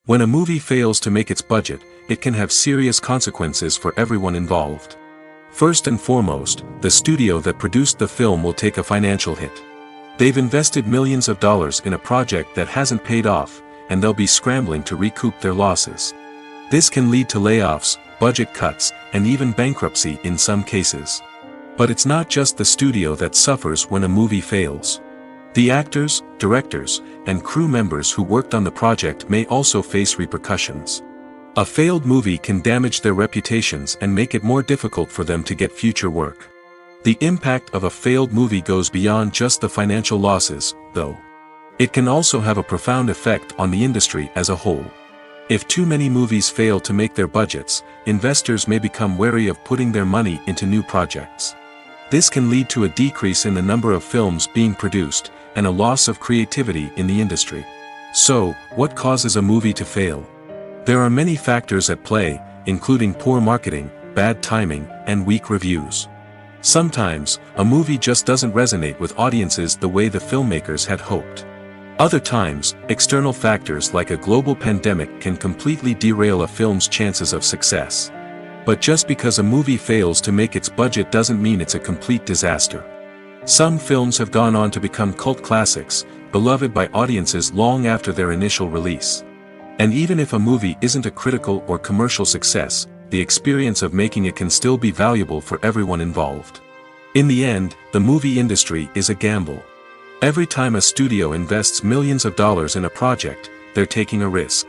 When a movie fails to make its budget, it can have serious consequences for everyone involved. First and foremost, the studio that produced the film will take a financial hit. They've invested millions of dollars in a project that hasn't paid off, and they'll be scrambling to recoup their losses. This can lead to layoffs, budget cuts, and even bankruptcy in some cases. But it's not just the studio that suffers when a movie fails. The actors, directors, and crew members who worked on the project may also face repercussions. A failed movie can damage their reputations and make it more difficult for them to get future work. The impact of a failed movie goes beyond just the financial losses, though. It can also have a profound effect on the industry as a whole. If too many movies fail to make their budgets, investors may become wary of putting their money into new projects. This can lead to a decrease in the number of films being produced, and a loss of creativity in the industry. So, what causes a movie to fail? There are many factors at play, including poor marketing, bad timing, and weak reviews. Sometimes, a movie just doesn't resonate with audiences the way the filmmakers had hoped. Other times, external factors like a global pandemic can completely derail a film's chances of success. But just because a movie fails to make its budget doesn't mean it's a complete disaster. Some films have gone on to become cult classics, beloved by audiences long after their initial release. And even if a movie isn't a critical or commercial success, the experience of making it can still be valuable for everyone involved. In the end, the movie industry is a gamble. Every time a studio invests millions of dollars in a project, they're taking a risk.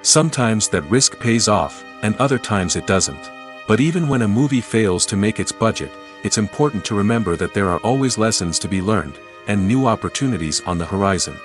Sometimes that risk pays off, and other times it doesn't. But even when a movie fails to make its budget, it's important to remember that there are always lessons to be learned, and new opportunities on the horizon.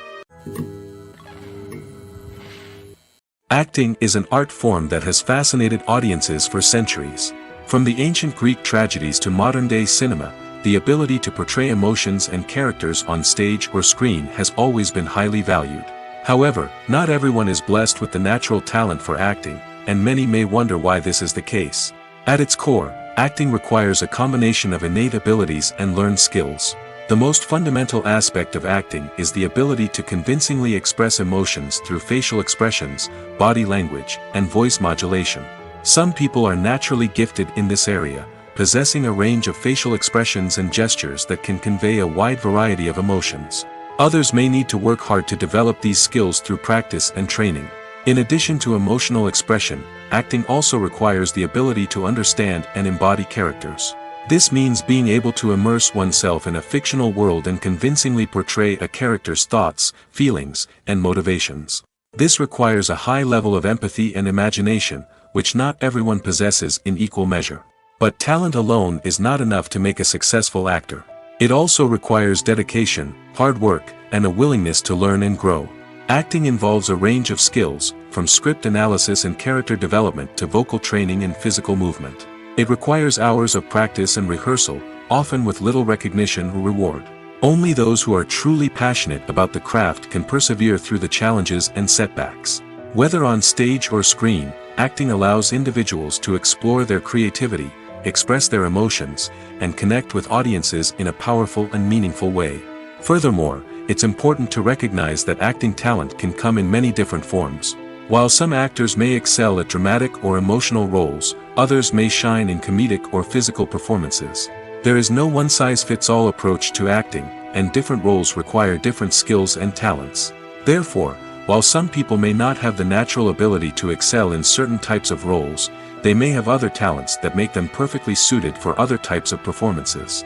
Acting is an art form that has fascinated audiences for centuries. From the ancient Greek tragedies to modern-day cinema, the ability to portray emotions and characters on stage or screen has always been highly valued. However, not everyone is blessed with the natural talent for acting, and many may wonder why this is the case. At its core, acting requires a combination of innate abilities and learned skills. The most fundamental aspect of acting is the ability to convincingly express emotions through facial expressions, body language, and voice modulation. Some people are naturally gifted in this area, possessing a range of facial expressions and gestures that can convey a wide variety of emotions. Others may need to work hard to develop these skills through practice and training. In addition to emotional expression, acting also requires the ability to understand and embody characters. This means being able to immerse oneself in a fictional world and convincingly portray a character's thoughts, feelings, and motivations. This requires a high level of empathy and imagination, which not everyone possesses in equal measure. But talent alone is not enough to make a successful actor. It also requires dedication, hard work, and a willingness to learn and grow. Acting involves a range of skills, from script analysis and character development to vocal training and physical movement. It requires hours of practice and rehearsal, often with little recognition or reward. Only those who are truly passionate about the craft can persevere through the challenges and setbacks. Whether on stage or screen, acting allows individuals to explore their creativity, express their emotions, and connect with audiences in a powerful and meaningful way. Furthermore, it's important to recognize that acting talent can come in many different forms. While some actors may excel at dramatic or emotional roles, others may shine in comedic or physical performances. There is no one-size-fits-all approach to acting, and different roles require different skills and talents. Therefore, while some people may not have the natural ability to excel in certain types of roles, they may have other talents that make them perfectly suited for other types of performances.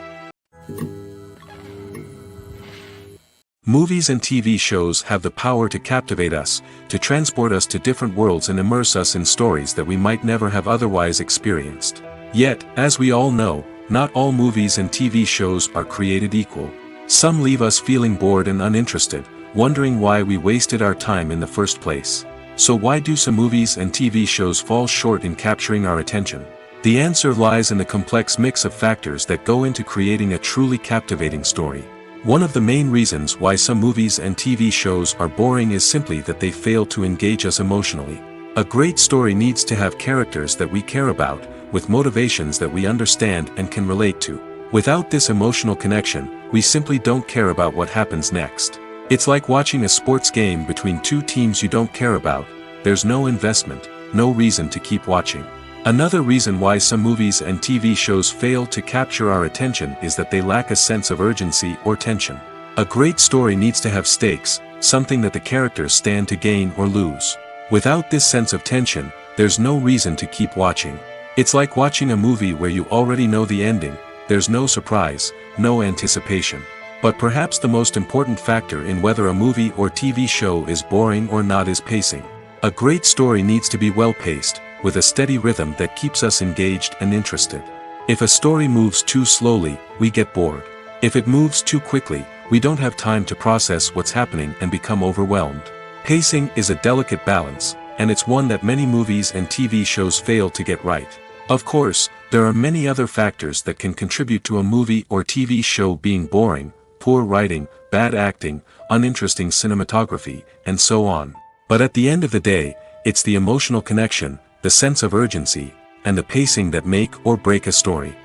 Movies and TV shows have the power to captivate us, to transport us to different worlds and immerse us in stories that we might never have otherwise experienced. Yet, as we all know, not all movies and TV shows are created equal. Some leave us feeling bored and uninterested, wondering why we wasted our time in the first place. So why do some movies and TV shows fall short in capturing our attention? The answer lies in the complex mix of factors that go into creating a truly captivating story. One of the main reasons why some movies and TV shows are boring is simply that they fail to engage us emotionally. A great story needs to have characters that we care about, with motivations that we understand and can relate to. Without this emotional connection, we simply don't care about what happens next. It's like watching a sports game between two teams you don't care about. There's no investment, no reason to keep watching. Another reason why some movies and TV shows fail to capture our attention is that they lack a sense of urgency or tension. A great story needs to have stakes, something that the characters stand to gain or lose. Without this sense of tension, there's no reason to keep watching. It's like watching a movie where you already know the ending. There's no surprise, no anticipation. But perhaps the most important factor in whether a movie or TV show is boring or not is pacing. A great story needs to be well-paced, with a steady rhythm that keeps us engaged and interested. If a story moves too slowly, we get bored. If it moves too quickly, we don't have time to process what's happening and become overwhelmed. Pacing is a delicate balance, and it's one that many movies and TV shows fail to get right. Of course, there are many other factors that can contribute to a movie or TV show being boring: poor writing, bad acting, uninteresting cinematography, and so on. But at the end of the day, it's the emotional connection, the sense of urgency, and the pacing that make or break a story.